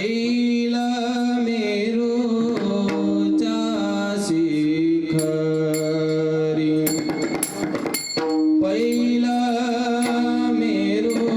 पहिला मेरूचा शिखरी पहिला मेरूचा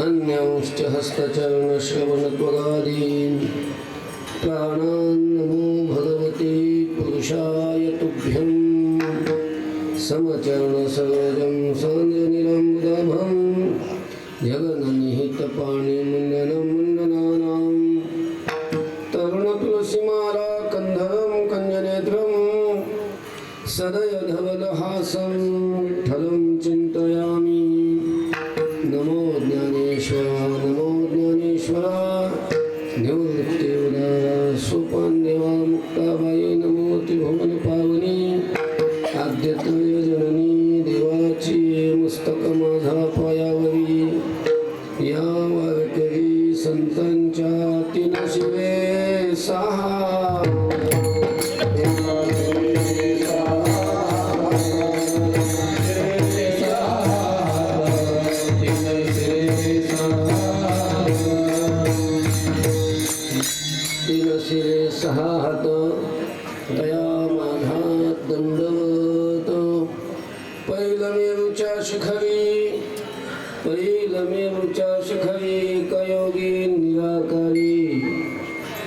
अन्यांश्च हस्तचरणश्रवणत्वगादीन् प्राणान् नमो पुरुषाय तुभ्यं समचरणसरोजं सान्द्रनिलम्बुदभं जगन्निहितपाणिमुण्डनं मुण्डनानां तरुणतुलसीमाला कन्धरं कञ्जनेत्रं सदयधवलहासं विठ्ठलं चिन्तयामि। नमो ज्ञानेश्वर निवृत्तिउदारा सोपानदेवा मुक्ताबाई नमोति भुवन पावनी आद्यत्रय जननी देवाची मस्तक माझा पायावरी या वारकरी संतांच्या तीन शिवे सहा सहा हात दया माझा दंडवत पैलमेरूच्या शिखरी कयोगी निराकारी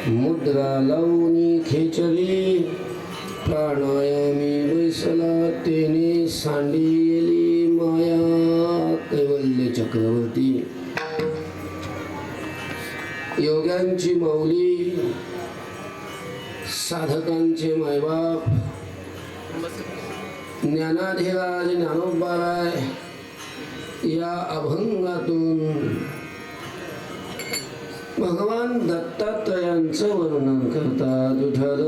मुद्रा लावणी खेचरी प्राणायामी बैसला तेने सांडिली माया कैवल्य चक्रवर्ती योग्यांची माऊली साधकांचे मायबाप ज्ञानाधिराज ज्ञानोबाराय या अभंगातून भगवान दत्तात्रयांचं वर्णन करतात। विठ्ठल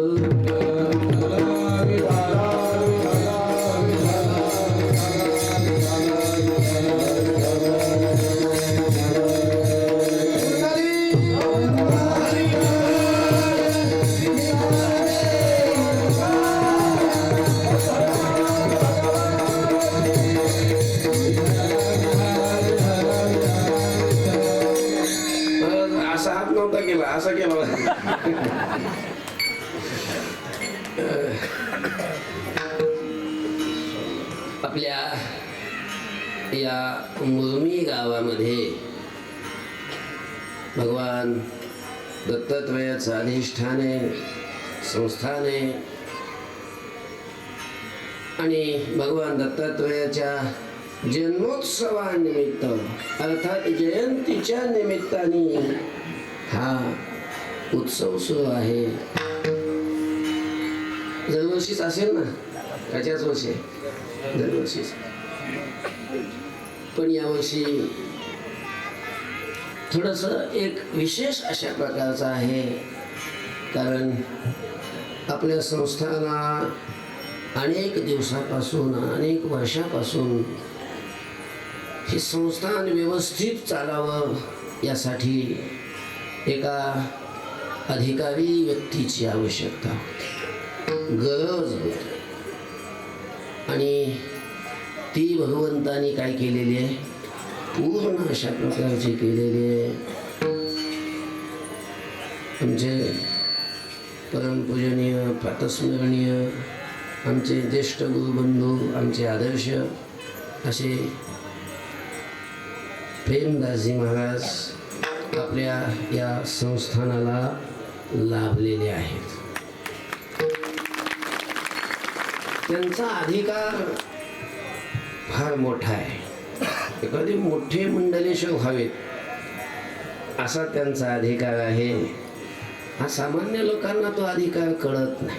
असा केला आपल्या या मुरमी गावामध्ये भगवान दत्तात्रयाचं अधिष्ठान आहे, संस्थान आहे आणि भगवान दत्तात्रयाच्या जन्मोत्सवानिमित्त अर्थात जयंतीच्या निमित्ताने हा उत्सव सुरू आहे। दरवर्षीच असेल ना, त्याच्याच वर्षी दरवर्षीच, पण यावर्षी थोडस एक विशेष अशा प्रकारचं आहे, कारण आपल्या संस्थाना अनेक दिवसापासून अनेक वर्षापासून हे संस्थान व्यवस्थित चालावं यासाठी एका अधिकारी व्यक्तीची आवश्यकता होती, गरज होती आणि ती भगवंतानी काय केलेली आहे, पूर्ण अशा प्रकारची केलेली आहे। आमचे परमपूजनीय प्रातस्मरणीय आमचे ज्येष्ठ गुरुबंधू, आमचे आदर्श असे प्रेमदासजी महाराज आपल्या या संस्थानाला लाभलेले आहेत। त्यांचा अधिकार फार मोठा आहे, एखादी मोठे मंडलेश व्हावेत असा त्यांचा अधिकार आहे। हा सामान्य लोकांना तो अधिकार कळत नाही।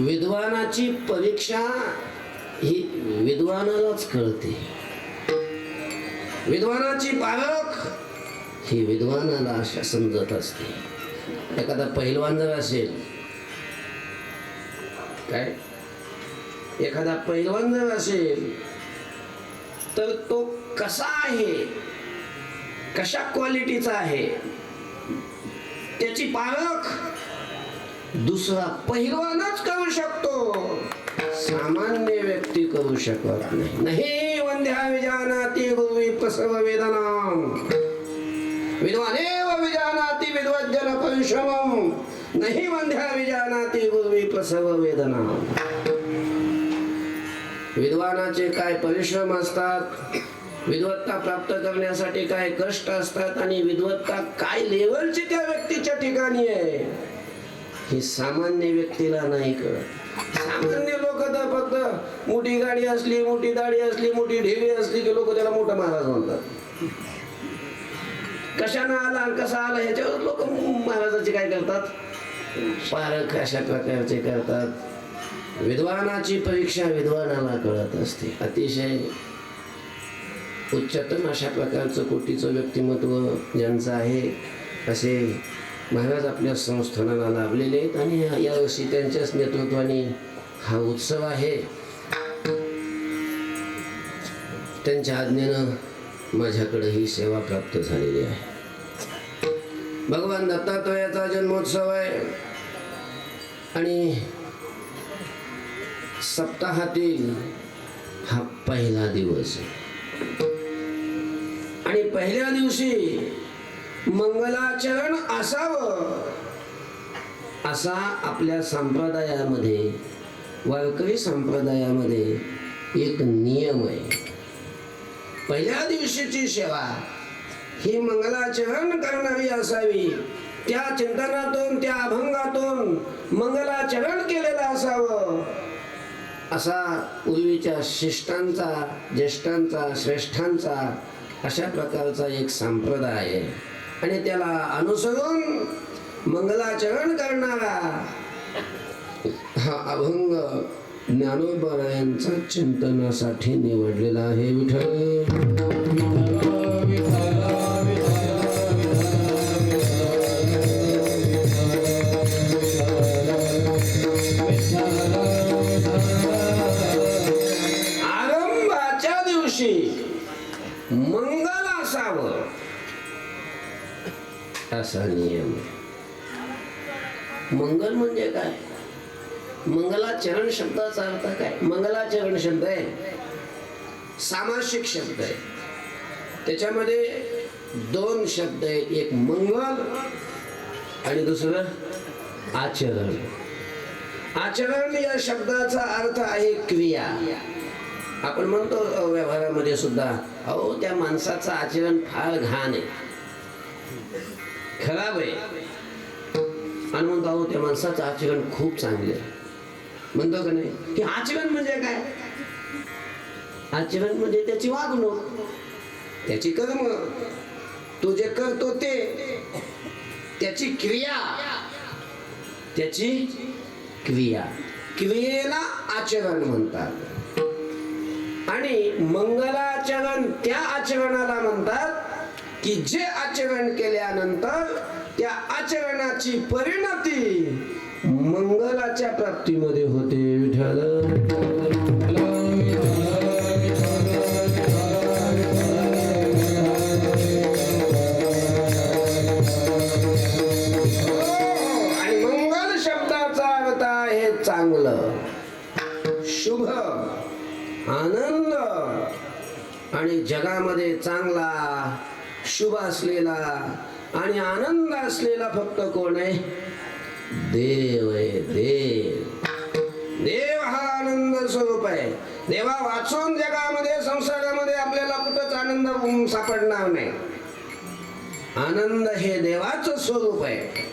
विद्वानाची परीक्षा ही विद्वानालाच कळते, विद्वानाची पारख ही विद्वानाला अशा समजत असते। एखादा पहिलवान जर असेल, काय एखादा पहिलवान जर असेल तर तो कसा आहे, कशा क्वालिटीचा आहे त्याची पारख दुसरा पहिलवानच करू शकतो, सामान्य व्यक्ती करू शकत नाही। नाही वंद्या विजानाति गुरुवी प्रसव वेदनाम विद्वानेव विजानाति विद्वज्जन परिश्रमम नाही वंद्या विजानाति गुरुवी प्रसव वेदनाम। विद्वानाचे काय परिश्रम असतात विद्वत्ता प्राप्त करण्यासाठी काय कष्ट असतात आणि विद्वत्ता काय लेवलची त्या व्यक्तीच्या ठिकाणी आहे हे सामान्य व्यक्तीला नाही कळत. सामान्य लोक तर फक्त मोठी गाडी असली, मोठी दाढी असली, मोठी ढेरी असली की लोक त्याला मोठा महाराज म्हणतात. कशानं आला कसा आला ह्याच्यावर लोक महाराजाचे काय करतात, पारख अशा प्रकारचे करतात. विद्वानाची परीक्षा विद्वानाला कळत असते. अतिशय उच्चतम अशा प्रकारचं कोटीचं व्यक्तिमत्व ज्यांचं आहे असे महाराज आपल्या संस्थानाला लाभलेले आहेत आणि यावर्षी त्यांच्याच नेतृत्वाने हा उत्सव आहे. त्यांच्या आज्ञेनं माझ्याकडे ही सेवा प्राप्त झालेली आहे. भगवान दत्तात्रयाचा जन्मोत्सव आहे आणि सप्ताहातील हा पहिला दिवस आहे. आणि पहिल्या दिवशी मंगलाचरण असावं असा आपल्या संप्रदायामध्ये, वारकरी संप्रदायामध्ये एक नियम आहे. पहिल्या दिवशीची सेवा ही मंगलाचरण करणारी असावी. त्या चिंतनातून, त्या अभंगातून मंगलाचरण केलेलं असावं असा पूर्वीच्या शिष्टांचा, ज्येष्ठांचा, श्रेष्ठांचा अशा प्रकारचा एक संप्रदाय आहे. आणि त्याला अनुसरून मंगलाचरण करणारा हा अभंग ज्ञानोबरायांचा चिंतनासाठी निवडलेला आहे. विठ्ठल आरंभाच्या दिवशी मंगल असावं असा नियम. मंगल म्हणजे काय? मंगलाचरण शब्दाचा अर्थ काय? मंगलाचरण शब्द आहे सामासिक शब्द आहे. त्याच्यामध्ये दोन शब्द आहेत, एक मंगल आणि दुसरं आचरण. आचरण या शब्दाचा अर्थ आहे क्रिया. आपण म्हणतो व्यवहारामध्ये सुद्धा, अहो त्या माणसाचं आचरण फार घाण आहे, खराब आहे, आणि म्हणतो अहो त्या माणसाचं आचरण खूप चांगलं आहे. म्हणतो का नाही? की आचरण म्हणजे काय? आचरण म्हणजे त्याची वागणूक, त्याची कर्म, तो जे करतो ते, त्याची क्रिया, त्याची क्रिया, क्रियेला आचरण म्हणतात. आणि मंगलाचरण त्या आचरणाला म्हणतात की जे आचरण केल्यानंतर त्या आचरणाची परिणती मंगलाच्या प्राप्तीमध्ये होते. विठ्ठल आणि मंगल शब्दाचा अर्थ आहे चांगलं, शुभ, आनंद. आणि जगामध्ये चांगला, शुभ असलेला आणि आनंद असलेला फक्त कोण आहे? देव आहे. देव हा आनंद स्वरूप आहे. देवा वाचून जगामध्ये, संसारामध्ये आपल्याला कुठंच आनंद सापडणार नाही. आनंद हे देवाचं स्वरूप आहे,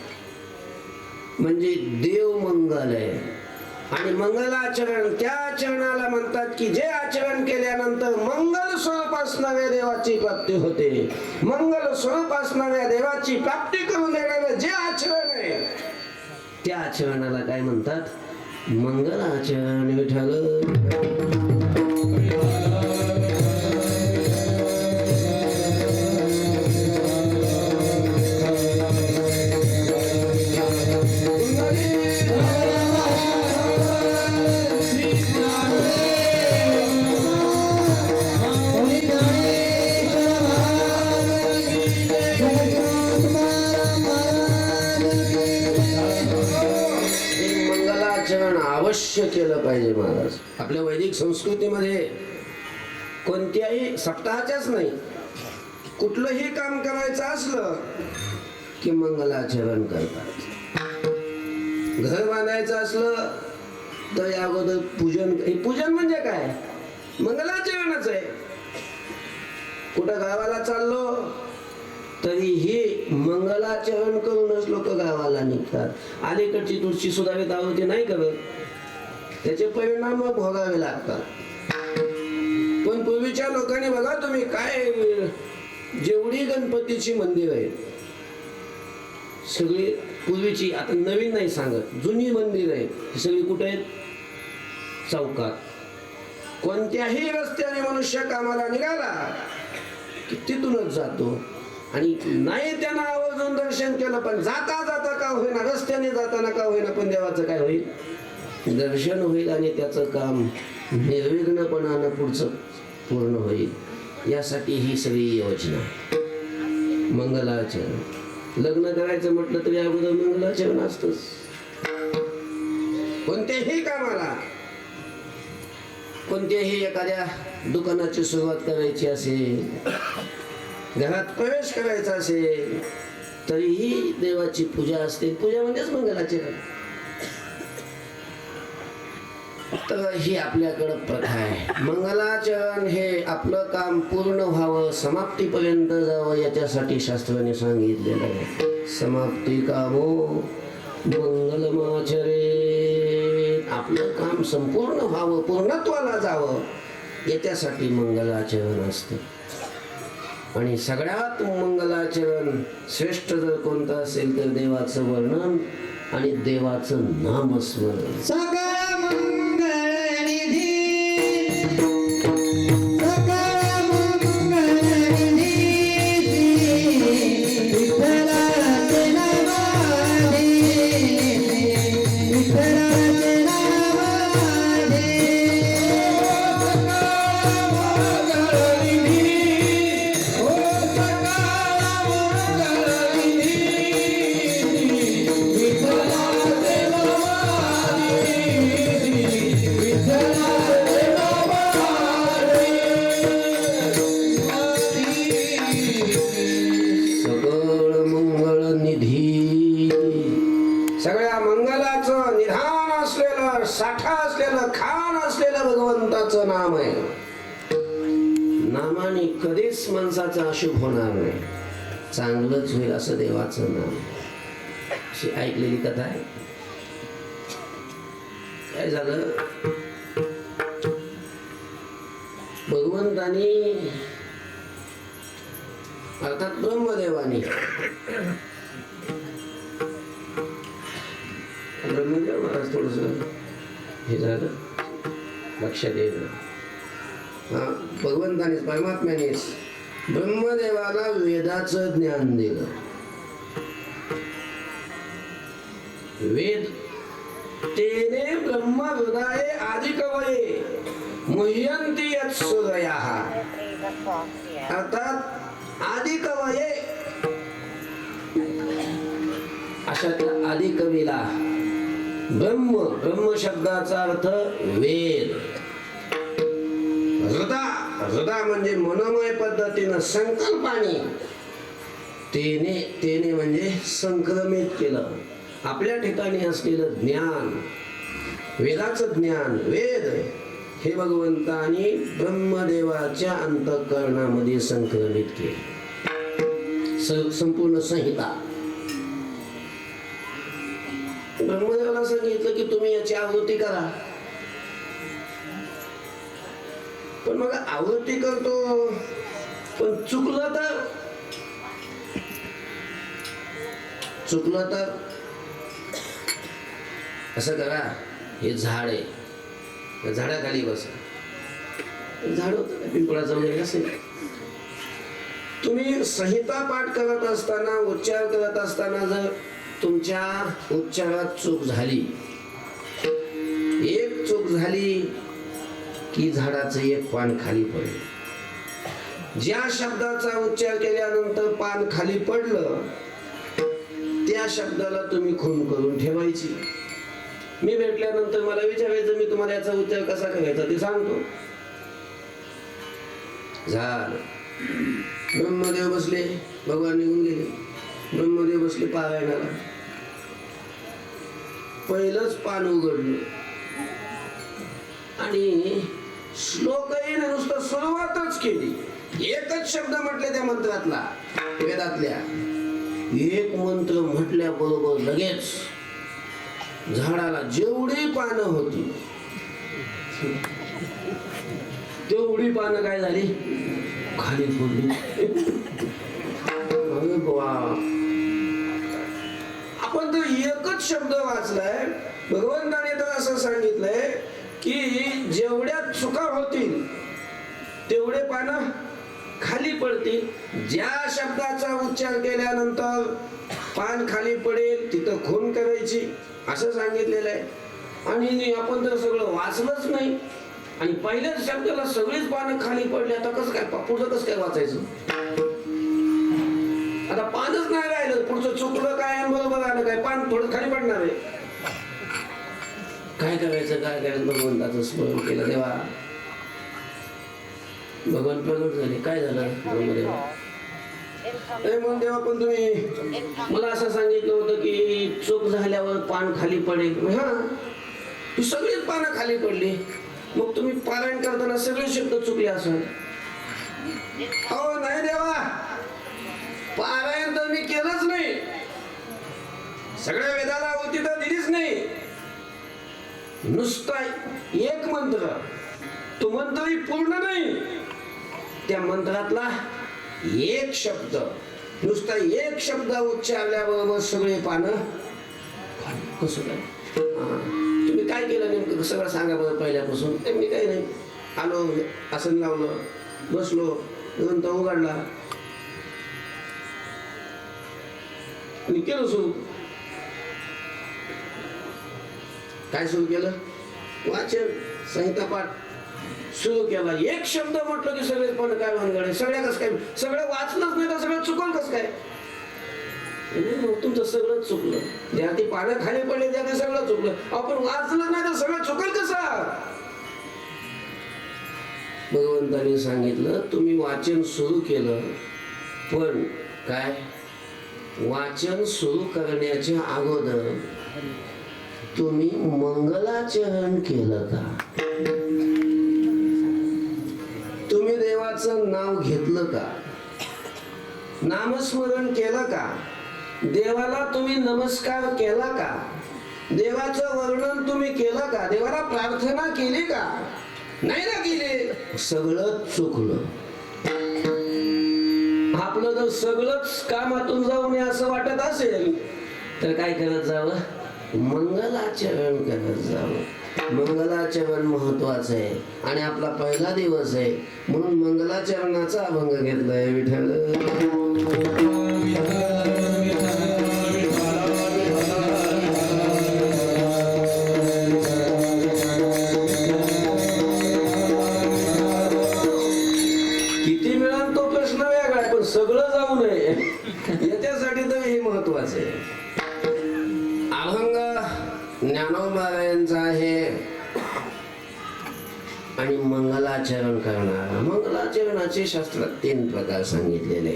म्हणजे देव मंगल आहे. आणि मंगलाचरण त्या आचरणाला म्हणतात की जे आचरण केल्यानंतर मंगल स्वरूप असणाऱ्या देवाची प्राप्ती होते. मंगल स्वरूप असणाऱ्या देवाची प्राप्ती करून देणारे जे आचरण आहे त्या आचरणाला काय म्हणतात? मंगलाचरण. विठ्ठल अवश्य केलं पाहिजे महाराज. आपल्या वैदिक संस्कृतीमध्ये कोणत्याही सप्ताहाच्याच नाही, कुठलंही काम करायचं असलं की मंगलाचरण करतात. घर बांधायचं असलं तर या अगोदर पूजन. पूजन म्हणजे काय? मंगलाचरणच आहे. कुठं गावाला चाललो तरीही मंगलाचरण करूनच लोक गावाला निघतात. अलीकडची तुळशी सुधारित आवृत्ती नाही करत, त्याचे परिणाम भोगावे लागतात. पण पूर्वीच्या लोकांनी बघा तुम्ही, काय जेवढी गणपतीची मंदिर आहेत सगळी पूर्वीची, आता नवीन नाही सांगत, जुनी मंदिर आहेत सगळी कुठे आहेत? चौकात. कोणत्याही रस्त्याने मनुष्य कामाला निघाला की तिथूनच जातो. आणि नाही त्यांना आवर्जून दर्शन केलं, पण जाता जाता का होईना, रस्त्याने जाताना का होईना, पण देवाचं काय होईल? दर्शन होईल आणि त्याचं काम निर्विघ्नपणानं पुढचं पूर्ण होईल. यासाठी ही सगळी योजना. मंगलाचरण. लग्न करायचं म्हटलं तरी अगोदर मंगलाचरण असतंच. कोणत्याही कामाला, कोणत्याही एखाद्या दुकानाची सुरुवात करायची असेल, घरात प्रवेश करायचा असेल, तरीही देवाची पूजा असते. पूजा म्हणजेच मंगलाचरण. तर ही आपल्याकडं प्रथा आहे. मंगलाचरण हे आपलं काम पूर्ण व्हावं, समाप्तीपर्यंत जावं, याच्यासाठी शास्त्राने सांगितलेलं आहे. समाप्ती कामो मंगलमाचरे. आपलं काम संपूर्ण व्हावं, पूर्णत्वाला जावं, याच्यासाठी मंगलाचरण असतं. आणि सगळ्यात मंगलाचरण श्रेष्ठ जर कोणतं असेल तर देवाचं वर्णन आणि देवाचं नामस्मरण. सगळं मंगल निधी, विठ्ठलाचे नामाने, विठ्ठलाचे नामाने. सगळ्या मंगलाचं निधान असलेलं, साठा असलेलं, खान असलेलं भगवंताचं नाम आहे. नामाने कधीच माणसाचा अशुभ होणार नाही, चांगलंच होईल असं देवाचं नाम. अशी ऐकलेली कथा आहे. काय झालं, भगवंतानी अर्थात ब्रह्मदेवानी, ब्रह्मदेव महाराज थोडस हे झालं लक्षात येईल. भगवंतानेच, परमात्म्यानेच ब्रह्मदेवाला वेदाचं ज्ञान दिलं. वेद तेने ब्रह्म हृदये आदि कवये मुह्यन्ति यत्सूरयः. अर्थात आदि कवये, अशा त्या आदि कवीला ब्रह्म, ब्रह्म शब्दाचा अर्थ वेद. हृदा म्हणजे मनोमय पद्धतीनं संकल्पाने, तेने म्हणजे संक्रमित केलं. आपल्या ठिकाणी असलेलं ज्ञान, वेदाचं ज्ञान, वेद हे भगवंतानी ब्रह्मदेवाच्या अंतःकरणामध्ये संक्रमित केले. संपूर्ण संहिता. ब्रह्मदेवाला सांगितलं की तुम्ही याची आवृत्ती करा. पण मग आवृत्ती करतो, पण चुकलं तर असं करा, हे झाड आहे, या झाडाखाली बसा. झाड होतं पिंपळाचं वगैरे असेल. तुम्ही संहिता पाठ करत असताना, उच्चार करत असताना जर तुमच्या उच्चारात चूक झाली, एक चूक झाली की झाडाचं एक पान खाली पडेल. ज्या शब्दाचा उच्चार केल्यानंतर पान खाली पडलं त्या शब्दाला तुम्ही खून करून ठेवायची. मी भेटल्यानंतर मला विचारायचं, मी तुम्हाला याचा उच्चार कसा करायचा ते सांगतो. झालं. ब्रह्मदेव बसले, भगवान निघून गेले. ब्रह्मदेव बसले पारायणाला. पहिलंच पान उघडलं आणि श्लोकही नुसतं सुरुवातच केली. एकच शब्द म्हटले त्या मंत्रातला, वेदातल्या. एक मंत्र म्हटल्याबरोबर लगेच झाडाला जेवढी पानं होती तेवढी पानं काय झाली, खाली पडली. अरे बाबा, आपण तर एकच शब्द वाचलाय. भगवंताने तर असं सांगितलंय की जेवढ्या चुका होतील तेवढे पानं खाली पडतील. ज्या शब्दाचा उच्चार केल्यानंतर पान खाली पडेल तिथं खून करायची असं सांगितलेलं आहे. आणि आपण तर सगळं वाचलंच नाही आणि पहिल्याच शब्दाला सगळीच पानं खाली पडली. आता कसं काय, पुढचं कसं काय वाचायचं? आता पानच नाही राहिलं, पुढचं चुकलं काय आणि बरोबर आलं काय, पान थोडं खाली पडणार आहे. काय करायचं, काय करायचं? भगवंताचं स्मरण केलं तेव्हा भगवान प्रगट झाले. काय झालं म्हणून तेव्हा पण तुम्ही मला असं सांगितलं होतं की चूक झाल्यावर पान खाली पडेल. हा, ती सगळीच पानं खाली पडली. मग तुम्ही पारायण करताना सगळे शब्द चुकले असं? हो नाही देवा, पारायण तर मी केलंच नाही, सगळ्या वेदाला होती तर दिलीच नाही. नुसता एक मंत्र, तो मंत्रही पूर्ण नाही, त्या मंत्रातला एक शब्द, नुसता एक शब्द उच्चारल्याबरोबर सगळे पानं. कसं काय? तुम्ही काय केलं नेमकं सगळं सांगा बरं पहिल्यापासून. मी काही नाही, आलो, आसन लावलं, बसलो, ग्रंथ उघडला आणि केलं सुरू. काय सुरू केलं? वाचन, संहिता पाठ सुरू केला. एक शब्द म्हटलं की सगळे पण काय भानगड, सगळ्या कसं काय, सगळं वाचलंच नाही तर सगळं चुकल कसं काय? तुमचं सगळं चुकलं. ज्या ती पानं खाली पडले त्या ते सगळं चुकलं. आपण वाचलं नाही तर सगळं चुकल कसं? भगवंतांनी सांगितलं तुम्ही वाचन सुरू केलं, पण काय, वाचन सुरू करण्याच्या अगोदर तुम्ही मंगलाचरण केलं का? तुम्ही देवाचं नाव घेतलं का? नामस्मरण केलं का? देवाला तुम्ही नमस्कार केला का? देवाचं वर्णन तुम्ही केलं का? देवाला प्रार्थना केली का? नाही ना केली, सगळं चुकलं. आपलं जर सगळंच कामातून जाऊ नये असं वाटत असेल तर काय करत जावं? मंगलाचरण करत जावं. मंगलाचरण महत्वाचं आहे आणि आपला पहिला दिवस आहे म्हणून मंगलाचरणाचा अभंग घेतलाय. विठ्ठल किती मिळाल तो प्रश्न वेगळा आहे, पण सगळं जाऊ नये याच्यासाठी तर हे महत्वाचं आहे. अभंग ज्ञानोबारायांचा आहे आणि मंगलाचरण करणारा. मंगलाचरणाचे शास्त्रात 3 प्रकार सांगितलेले.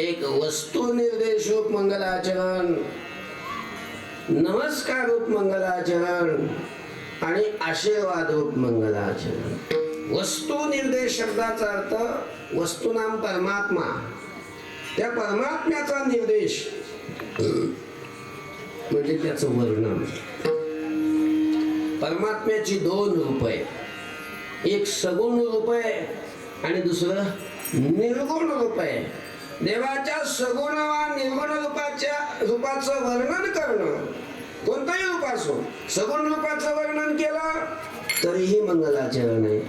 एक वस्तू निर्देशक मंगलाचरण, नमस्कार रूप मंगलाचरण आणि आशीर्वाद रूप मंगलाचरण. वस्तू निर्देश शब्दाचा अर्थ वस्तुनाम परमात्मा, त्या परमात्म्याचा निर्देश म्हणजे त्याचं वर्णन. परमात्म्याची 2 रूप आहे, एक सगुण रूप आहे आणि दुसरं निर्गुण रूप आहे. देवाच्या सगुण वा निर्गुण रूपाचं वर्णन करणं, कोणतंही रूप असो, सगुण रूपाचं वर्णन केलं तरीही मंगलाचरण आहे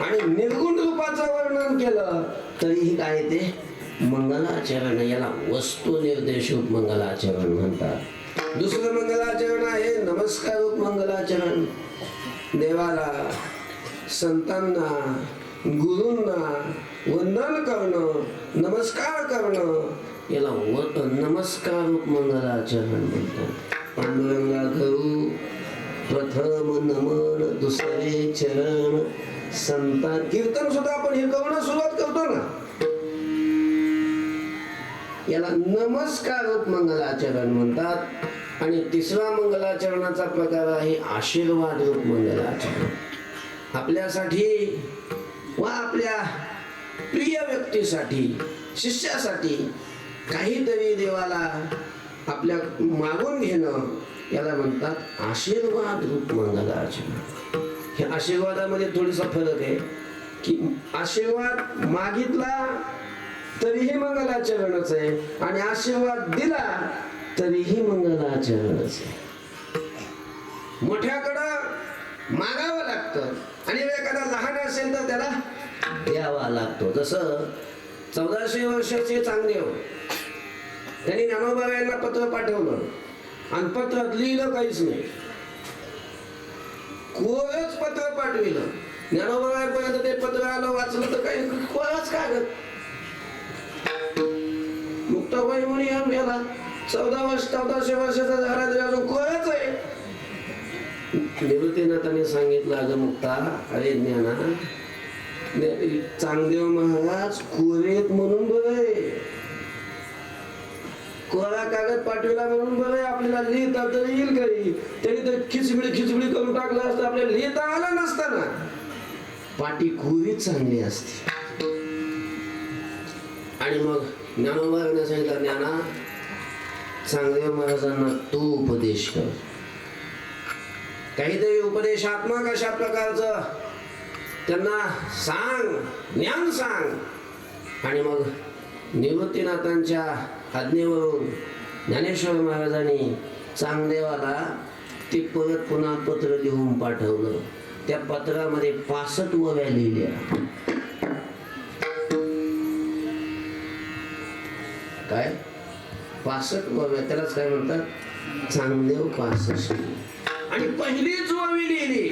आणि निर्गुण रूपाचं वर्णन केलं तरीही काय ते मंगलाचरण. याला वस्तू निर्देशक मंगलाचरण म्हणतात. दुसरं मंगलाचरण आहे नमस्कार रूप मंगलाचरण. देवाला, संतांना, गुरूंना वंदन करणं, नमस्कार करणं याला नमस्कार रूप मंगलाचरण म्हणतात. पांडुरंगा करू प्रथम नमन दुसरे चरण संता. कीर्तन सुद्धा आपण हे करणं सुरुवात करतो ना, याला नमस्कार रूप मंगलाचरण म्हणतात. आणि तिसरा मंगलाचरणाचा प्रकार आहे आशीर्वाद रूप मंगलाचरण. आपल्यासाठी वा आपल्या प्रिय व्यक्तीसाठी शिष्यासाठी काहीतरी देवाला आपल्या मागून घेणं याला म्हणतात आशीर्वाद रूप मंगलाचरण. हे आशीर्वादामध्ये थोडासा फरक आहे की आशीर्वाद मागितला तरीही मंगलाचरणच आहे आणि आशीर्वाद दिला तरीही मंगलाचरणच आहे. मोठ्याकडं मागावं लागतं आणि एखादा लहान असेल तर त्याला द्यावा लागतो. जसं 1400 वर्षाचे चांगदेव त्यांनी ज्ञानोबा यांना पत्र पाठवलं आणि पत्रात लिहिलं काहीच नाही, कोरच पत्र पाठविलं. ज्ञानोबापर्यंत ते पत्र आलं, वाचलं तर काही कोरच कागद. मुक्ताबाई म्हणे याला 1400 वर्षाचा झाला तरी अजून कोरच आहे. निवृत्तीनाथाने सांगितलं अगं मुक्ता, अरे ज्ञाना, चांगदेव महाराज कोरेत म्हणून बरे, कोरा कागद पाठविला म्हणून बरे, आपल्याला लिहिता तर येईल काही. तरी तर खिचबिडी करून टाकलं असतं, आपल्याला लिहिता आलं नसतं ना. पाटी कोरीच चांगली असते. आणि मग ज्ञानोबाने सांगितलं, ज्ञाना, चांगदेव महाराजांना तू उपदेश कर, काहीतरी उपदेशात्मक अशा प्रकारचं त्यांना सांग, ज्ञान सांग. आणि मग निवृत्तीनाथांच्या आज्ञेवरून ज्ञानेश्वर महाराजांनी चांगदेवाला ते परत पुन्हा पत्र लिहून पाठवलं. त्या पत्रामध्ये 65 ओव्या लिहिल्या. काय 65 ओव्या, त्यालाच काय म्हणतात चांगदेव 65. आणि पहिलीच ओवी लिहिली,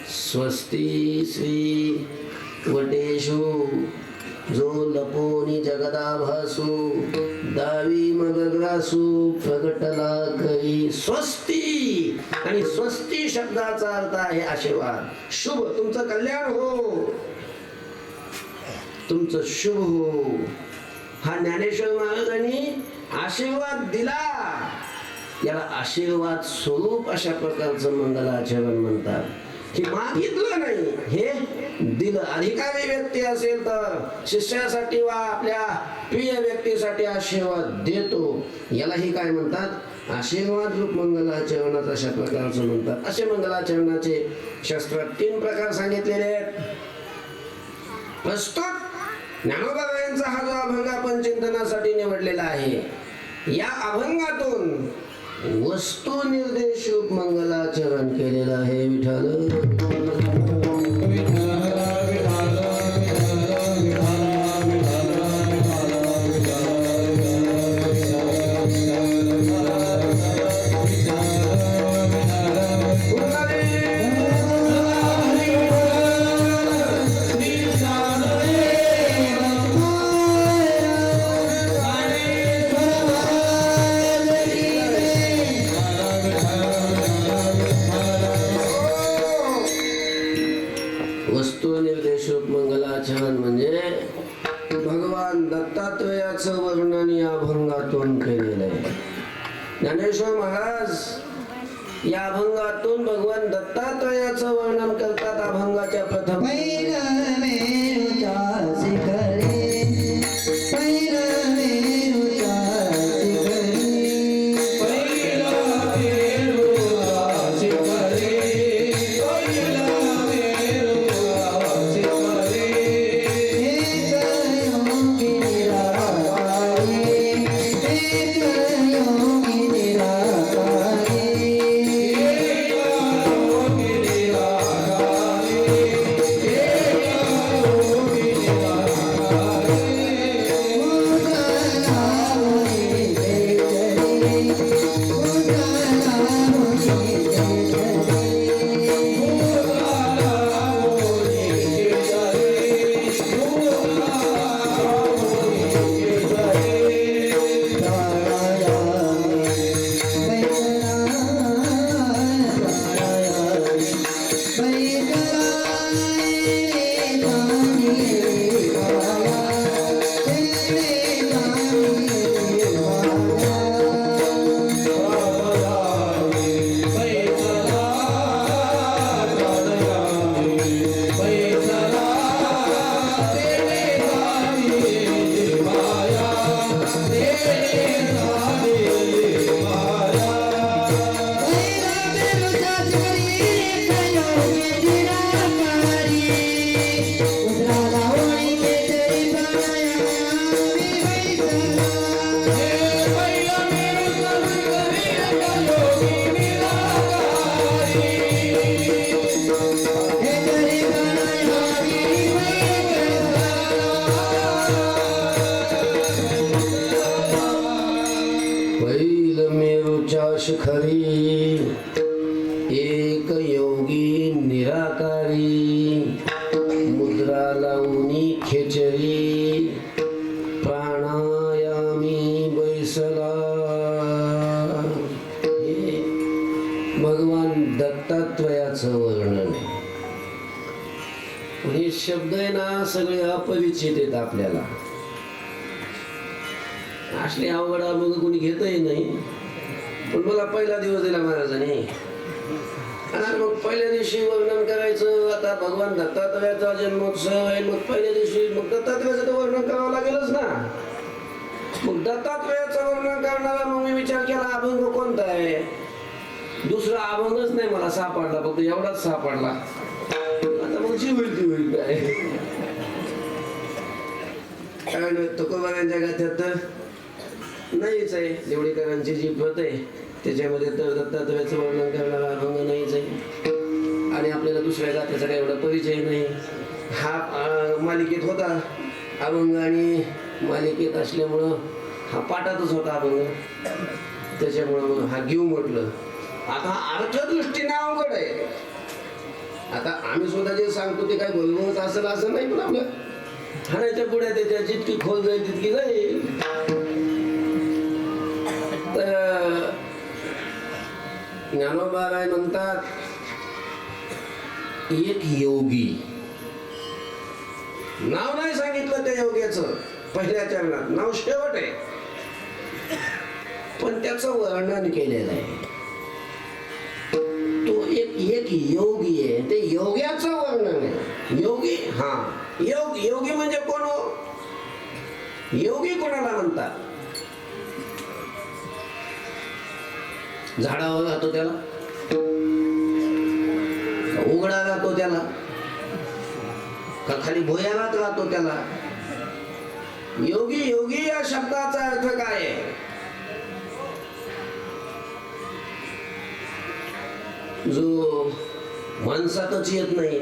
स्वस्ती श्री वटेषु जो लपोनी जगदाभासु दावी मगग्रासु प्रगटला करी. स्वस्ती, आणि स्वस्ती शब्दाचा अर्थ आहे आशीर्वाद, शुभ, तुमचं कल्याण हो, तुमचं शुभ हो. हा ज्ञानेश्वर महाराजांनी आशीर्वाद दिला, याला आशीर्वाद स्वरूप अशा प्रकारचं मंगलाचरण म्हणतात. की मागितलं नाही, हे दिलं. अधिकारी व्यक्ती असेल तर शिष्यासाठी वा आपल्या प्रिय व्यक्तीसाठी आशीर्वाद देतो, यालाही काय म्हणतात आशीर्वाद रूप मंगलाचरणात अशा प्रकारचं म्हणतात. असे मंगलाचरणाचे शास्त्रात 3 प्रकार सांगितलेले आहेत. प्रस्तुत ज्ञानोबा यांचा हा जो अभंग आपण चिंतनासाठी निवडलेला आहे, या अभंगातून वस्तू निर्देश रूप मंगलाचरण केलेलं आहे. विठ्ठल मंगलाचरण म्हणजे भगवान दत्तात्रयाचं वर्णन या अभंगातून केलेलं आहे. ज्ञानेश्वर महाराज या अभंगातून भगवान दत्तात्रयाचं वर्णन करतात. अभंगाच्या प्रथम येईल मेरूच्या शिखरी एक योगी निराकारी मुद्रा लावणी खेचरी प्राणायामी बैसला. हे भगवान दत्तात्रयाचं वर्णन आहे. हे शब्द आहे ना सगळे अपरिचित आहेत आपल्याला. असले अवघड अभंग कोणी घेतही नाही. पण मला पहिला दिवस दिला महाराजांनी आणि मग पहिल्या दिवशी वर्णन करायचं. आता भगवान दत्तात्रयाचा जन्मोत्सव आहे. मग पहिल्या दिवशी मग दत्तात्रयाचं तर वर्णन करावं लागेलच ना. मग दत्तात्रयाचं वर्णन करणारा मग मी विचार केला अभंग कोणता आहे. दुसरा अभंगच नाही मला सापडला. फक्त एवढाच सापडला. आता मग जी होईल ती होईल काय. कारण तुकोबारांच्या गाथ्यात नाहीच आहे. देवडीकरांची जी प्रत आहे त्याच्यामध्ये तर दत्तात्रयाचं वर्णन करणारा अभंग नाहीच आहे. आणि आपल्याला दुसऱ्या गाथ्याचा काही एवढा परिचय नाही. हा मालिकेत होता अभंग आणि मालिकेत असल्यामुळं हा पाठातच होता अभंग. त्याच्यामुळं हा घेऊ म्हटलं. आता अर्थदृष्टीने अवघड आहे. आता आम्ही सुद्धा जे सांगतो ते काय बोलवत असेल असं नाही. पण आपल्या हाणाच्या पुढे त्याच्या जितकी खोल जाईल तितकी जाईल. तर ज्ञानोबा राय म्हणतात एक योगी. नाव नाही सांगितलं त्या योग्याचं पहिल्या चरणात. नाव शेवट आहे. पण त्याचं वर्णन केलेलं आहे. तो एक योगी आहे. ते योग्याचं वर्णन आहे. योगी हा योगी म्हणजे कोण हो. योगी कोणाला म्हणतात. झाडावर राहतो त्याला, उघडा राहतो त्याला, का खाली भुयारात राहतो त्याला. योगी या शब्दाचा अर्थ काय आहे. जो माणसातच येत नाही,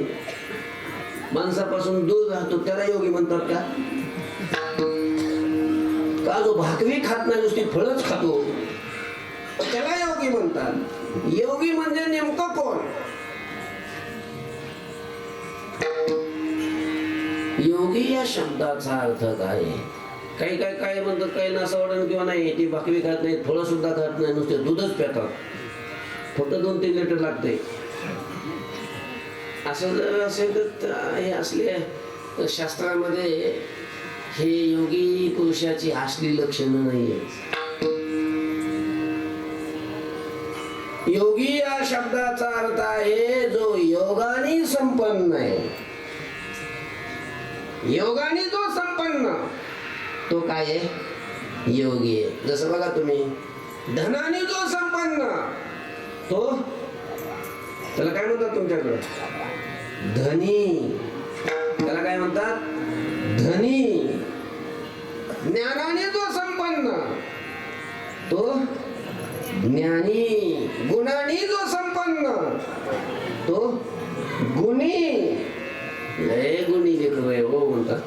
माणसापासून दूर राहतो त्याला योगी म्हणतात का. जो भाकरी खात नाही नुसती फळच खातो त्याला योगी म्हणतात. योगी म्हणजे नेमकं कोण. योगी या शब्दाचा अर्थ काय. काही काय म्हणतात काही नासावडण किंवा नाही. ती भाकरी खात नाही, फळं सुद्धा खात नाही, नुसते दूधच पितात, फक्त 2-3 लिटर लागते. असं जर असेल तर हे असले शास्त्रामध्ये हे योगी पुरुषाची असली लक्षणं नाहीये. योगी या शब्दाचा अर्थ आहे जो योगाने संपन्न आहे. योगाने जो संपन्न तो काय आहे योगी आहे. जसं बघा तुम्ही धनाने जो संपन्न तो त्याला काय म्हणतात तुमच्याकडे धनी. त्याला काय म्हणतात धनी. ज्ञानाने जो संपन्न तो ज्ञानी. गुणाने जो संपन्न तो गुणी. लय गुणी लेकरू आहे हो म्हणतात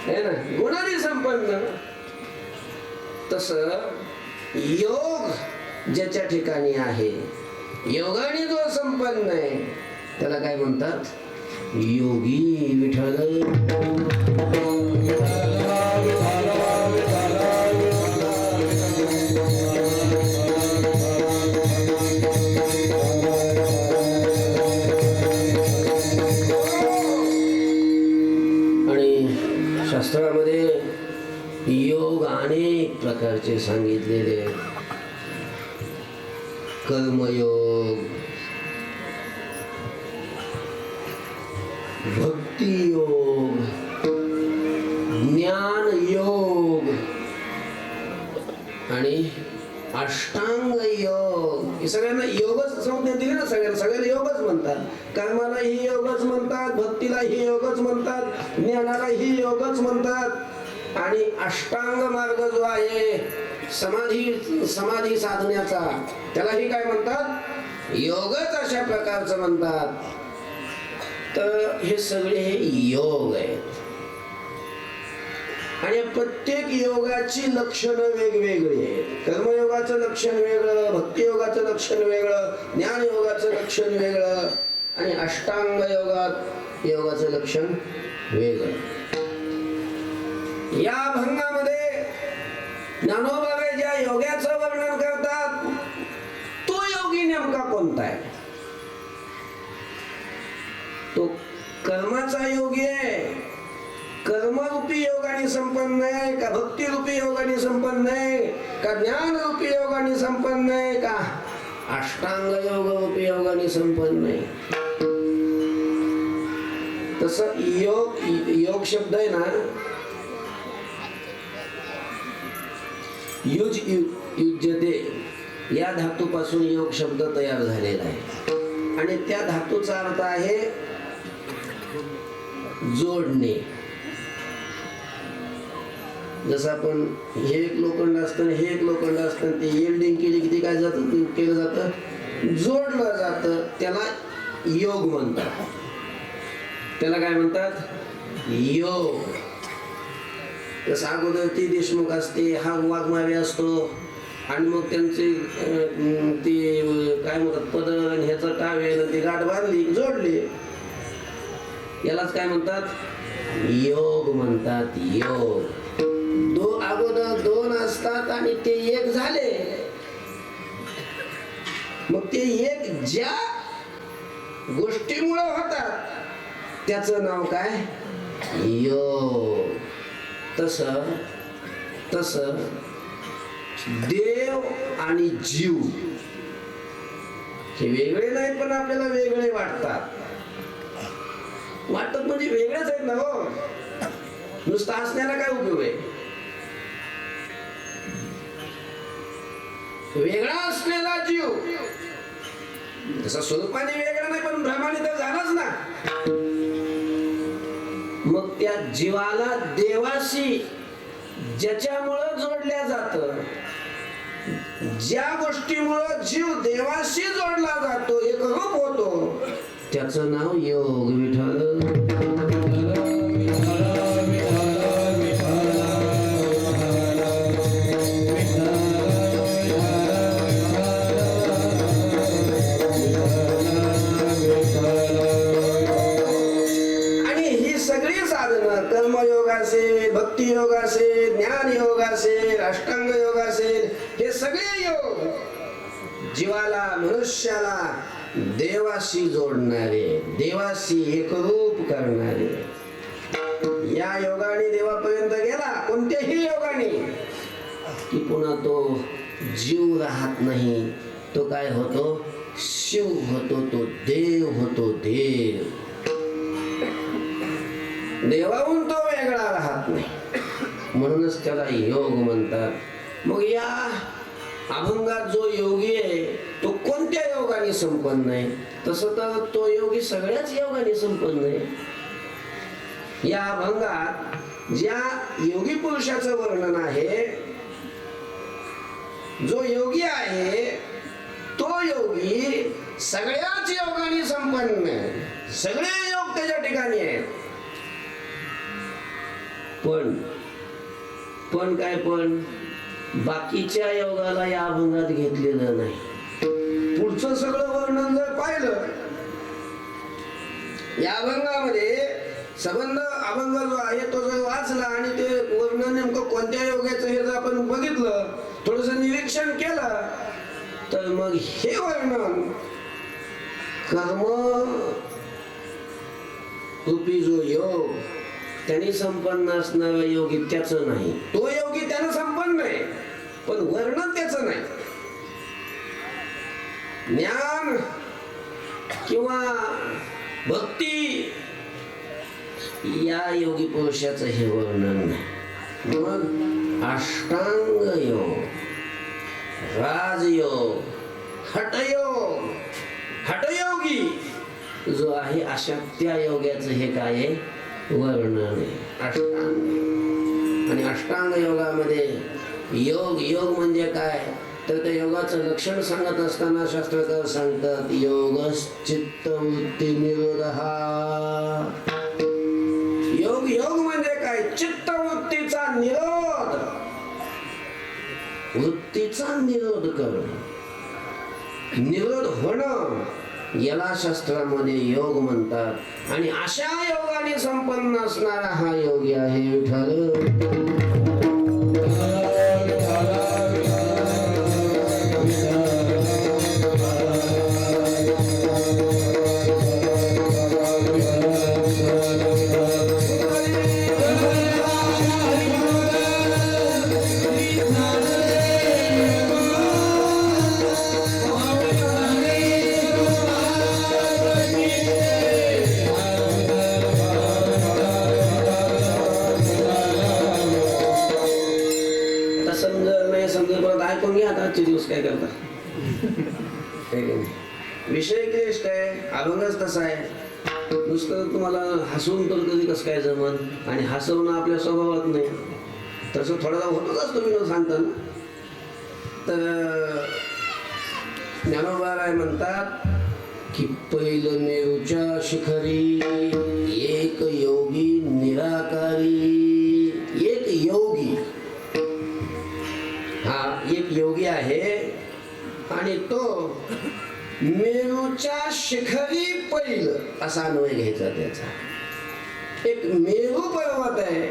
है ना. गुणाने संपन्न. तस योग ज्याच्या ठिकाणी आहे, योगाने जो संपन्न आहे त्याला काय म्हणतात योगी. विठ्ठल शास्त्रामध्ये योग अनेक प्रकारचे सांगितलेले. कर्मयोग, भक्ती योग, ज्ञान योग आणि अष्टांग योग. हे सगळ्यांना योगच संज्ञा दिली ना. सगळ्याला योगच म्हणतात. कर्माला ही योगच म्हणतात, भक्तीला ही योगच म्हणतात, ज्ञानाला ही योगच म्हणतात. आणि अष्टांग मार्ग जो आहे समाधी साधण्याचा त्यालाही काय म्हणतात योगच अशा प्रकारचं म्हणतात. तर हे सगळे हे योग आहेत. आणि या प्रत्येक योगाची लक्षणं वेगवेगळी आहेत. कर्मयोगाचं लक्षण वेगळं, भक्तियोगाचं लक्षण वेगळं, ज्ञान योगाचं लक्षण वेगळं आणि अष्टांग योगाचं लक्षण वेगळं. या भंगामध्ये ज्ञानोबा ज्या योगाचं वर्णन करतात तो योगी नेमका कोणता आहे? तो कर्माचा योगी आहे, कर्मरूपी योगाने संपन्न आहे का भक्तिरूपी योगाने संपन्न आहे का ज्ञानरूपी योगाने संपन्न आहे का अष्टांग योगरूपी योगाने संपन्न आहे? तसं योग शब्द आहे ना, युज्यते या धातूपासून योग शब्द तयार झालेला आहे आणि त्या धातूचा अर्थ आहे जोडणे. जसं आपण हे एक लोखंड असतं हे एक लोखंड असतं, ते वेल्डिंग केली की ते काय जातं केलं जातं, जोडलं जातं. त्याला योग म्हणतात. त्याला काय म्हणतात? योग. जसं अगोदर ती देशमुख असते, हा वाघमारे असतो आणि मग त्यांचे ते काय म्हणतात पदन ह्याचं टावेल ते गाठ बांधली जोडली, यालाच काय म्हणतात? योग म्हणतात. योग. अगोदर दोन असतात आणि ते एक झाले, मग ते एक ज्या गोष्टीमुळे होतात त्याचं नाव काय? योग. तस देव आणि जीव हे वेगळे नाही पण आपल्याला वेगळे वाटतात म्हणजे वेगळेच आहेत ना हो. नुसतं असण्याला काय उपयोग आहे? वेगळा असलेला जीव जसा स्वरूपाने वेगळा नाही पण भ्रमाने तर झालाच ना. मग त्या जीवाला देवाशी ज्याच्यामुळं जोडल्या जात, ज्या गोष्टीमुळं जीव देवाशी जोडला जातो, एक रूप होतो, त्याचं नाव योग. विठ्ठल कर्मयोग असेल, भक्ती योग असेल, ज्ञान योग असेल, अष्टांग योग असेल, हे सगळे योग जीवाला मनुष्याला देवाशी जोडणारे, देवाशी एकरूप करणारे. या योगाने देवापर्यंत गेला कोणत्याही योगाने की पुन्हा तो जीव राहत नाही, तो काय होतो? शिव होतो, तो देव होतो. देव देवाहून तो वेगळा राहत नाही, म्हणूनच त्याला योग म्हणतात. मग या अभंगात जो योगी आहे तो कोणत्या योगाने संपन्न आहे? तसं तर तो योगी सगळ्याच योगाने संपन्न आहे. या अभंगात ज्या योगी पुरुषाचं वर्णन आहे, जो योगी आहे तो योगी सगळ्याच योगाने संपन्न आहे. सगळे योग त्याच्या ठिकाणी आहेत. पण काय बाकीच्या योगाला या अभंगात घेतलेलं नाही. पुढचं सगळं वर्णन जर पाहिलं या अभंगामध्ये, संबंध अभंग जो आहे तो जर वाचला आणि ते वर्णन नेमकं कोणत्या योगाचं हे जर आपण बघितलं, थोडस निरीक्षण केलं, तर मग हे वर्णन कर्म रूपी जो योग त्यांनी संपन्न असणारा योगी त्याचं नाही. तो योगी त्यानं संपन्न आहे पण वर्णन त्याचं नाही. ज्ञान किंवा भक्ती या योगी पुरुषाचं हे वर्णन नाही. मग अष्टांग योग, राजयोग, हठयोग, हठयोगी जो आहे अशा त्या योगाचं हे काय आहे? वर्णन आहे. अष्टांग. आणि अष्टांग योगामध्ये योग म्हणजे काय तर त्या योगाचं लक्षण सांगत असताना शास्त्रकार सांगतात योगश्चित्तवृत्ती निरोधः. योग म्हणजे काय? चित्तवृत्तीचा निरोध, वृत्तीचा निरोध करणं, निरोध होणं, याला शास्त्रामध्ये योग म्हणतात. आणि अशा योगाने संपन्न असणारा हा योगी आहे विठ्ठल. ऐकून घ्या आता आजचे दिवस काय करता. विषय क्लिष्ट आहे, अभंगच तसा आहे. नुसतं तुम्हाला हसून तर कधी कसं काय जमन, आणि हसवणं आपल्या स्वभावात नाही. तसं थोडा होतच असतो मी सांगताना. तर ज्ञानोबा काय म्हणतात की पहिलं मेरूच्या शिखरी एक योगी निराकारी. एक योगी, हा एक योगी आहे आणि तो मेरूच्या शिखरी पहिलं असा अन्वय घ्यायचा त्याचा. एक मेरू पर्वत आहे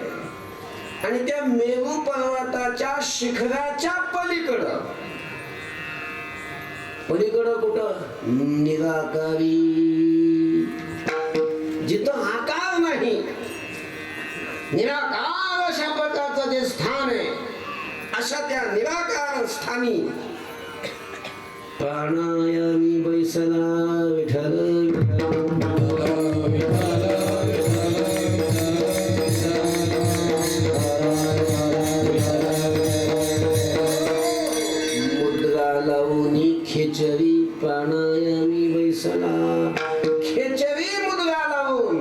आणि त्या मेरू पर्वताच्या शिखराच्या पलीकडं कुठं निराकारी, जिथं आकार नाही, निराकार अशा प्रकारचं जे स्थान आहे, अशा त्या निराकार स्थानी प्राणायामी बैसला विठ्ठल. मुद्रा लावून खेचरी प्राणायामी बैसला. खेचरी मुद्रा लावून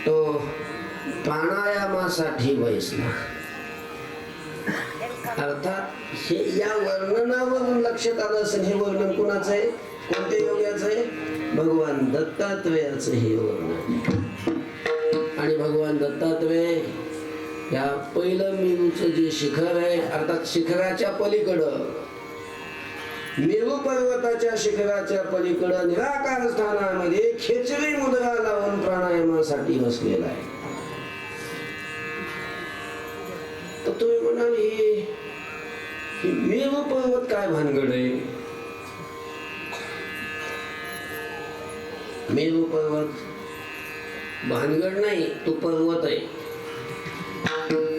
तो प्राणायामासाठी बैसला. अर्थात हे या वर्णनावरून लक्षात आलं असेल, हे वर्णन कुणाचं आहे, कोणत्या योग्याचं आहे, भगवान दत्तात्रेयाचं हे वर्णन. आणि भगवान दत्तात्रेय या पहिलं मेरूचं जे शिखर आहे, अर्थात शिखराच्या पलीकडं, मेरू पर्वताच्या शिखराच्या पलीकडं निराकार स्थानामध्ये खेचरी मुद्रा लावून प्राणायामासाठी बसलेला आहे. तर तुम्ही म्हणाल ही मेरू पर्वत काय भानगड आहे. मेरू पर्वत भानगड नाही, तो पर्वत आहे.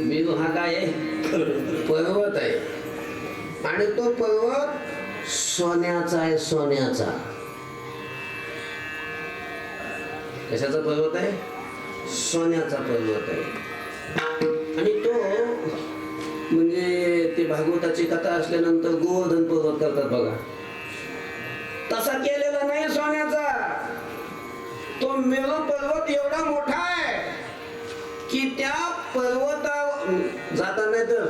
मेरू हा काय आहे, पर्वत आहे. आणि तो पर्वत सोन्याचा आहे. सोन्याचा. कशाचा पर्वत आहे, सोन्याचा पर्वत आहे. आणि तो म्हणजे ते भागवताची कथा असल्यानंतर गोवर्धन पर्वत करतात बघा, तसा केलेला नाही सोन्याचा. तो मेरू पर्वत एवढा मोठा आहे की त्या पर्वतावर जाता नाही तर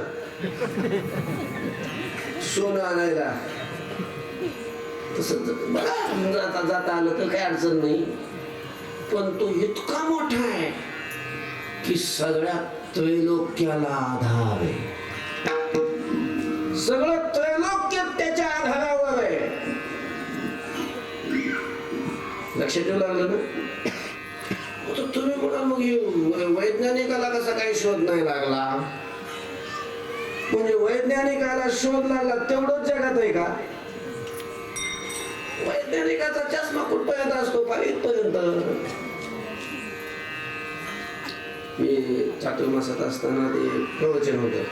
सोनं आणायला तसं बघा जाता जाता आलं तर काही अडचण नाही. पण तो इतका मोठा आहे की सगळ्या त्रैलोक्याला आधार आहे. सगळं त्रैलोक्य त्याच्या आधारावर आहे. लक्षात येऊ लागलं ना. तुम्ही म्हणाल मग वैज्ञानिकाला कसा काही शोध नाही लागला. म्हणजे वैज्ञानिकाला शोध लागला तेवढंच जगात आहे का. वैज्ञानिकाचा चष्मा कुठपर्यंत असतो, पारीतपर्यंत. मी चातुर्मासात असताना ते प्रवचन होतं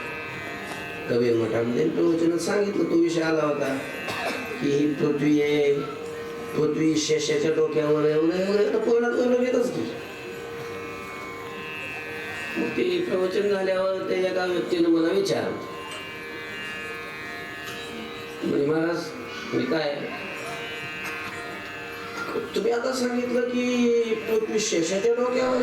कबीर मठामध्ये. प्रवचनात सांगितलं, तो विषय आला होता की ही पृथ्वी आहे, पृथ्वी शेषाच्या डोक्यावर एवढं पूर्ण येतच की. मग ते प्रवचन झाल्यावर ते एका व्यक्तीनं मला विचारलं, म्हणजे महाराज मी काय, तुम्ही आता सांगितलं की पृथ्वी शेषाच्या डोक्यावर.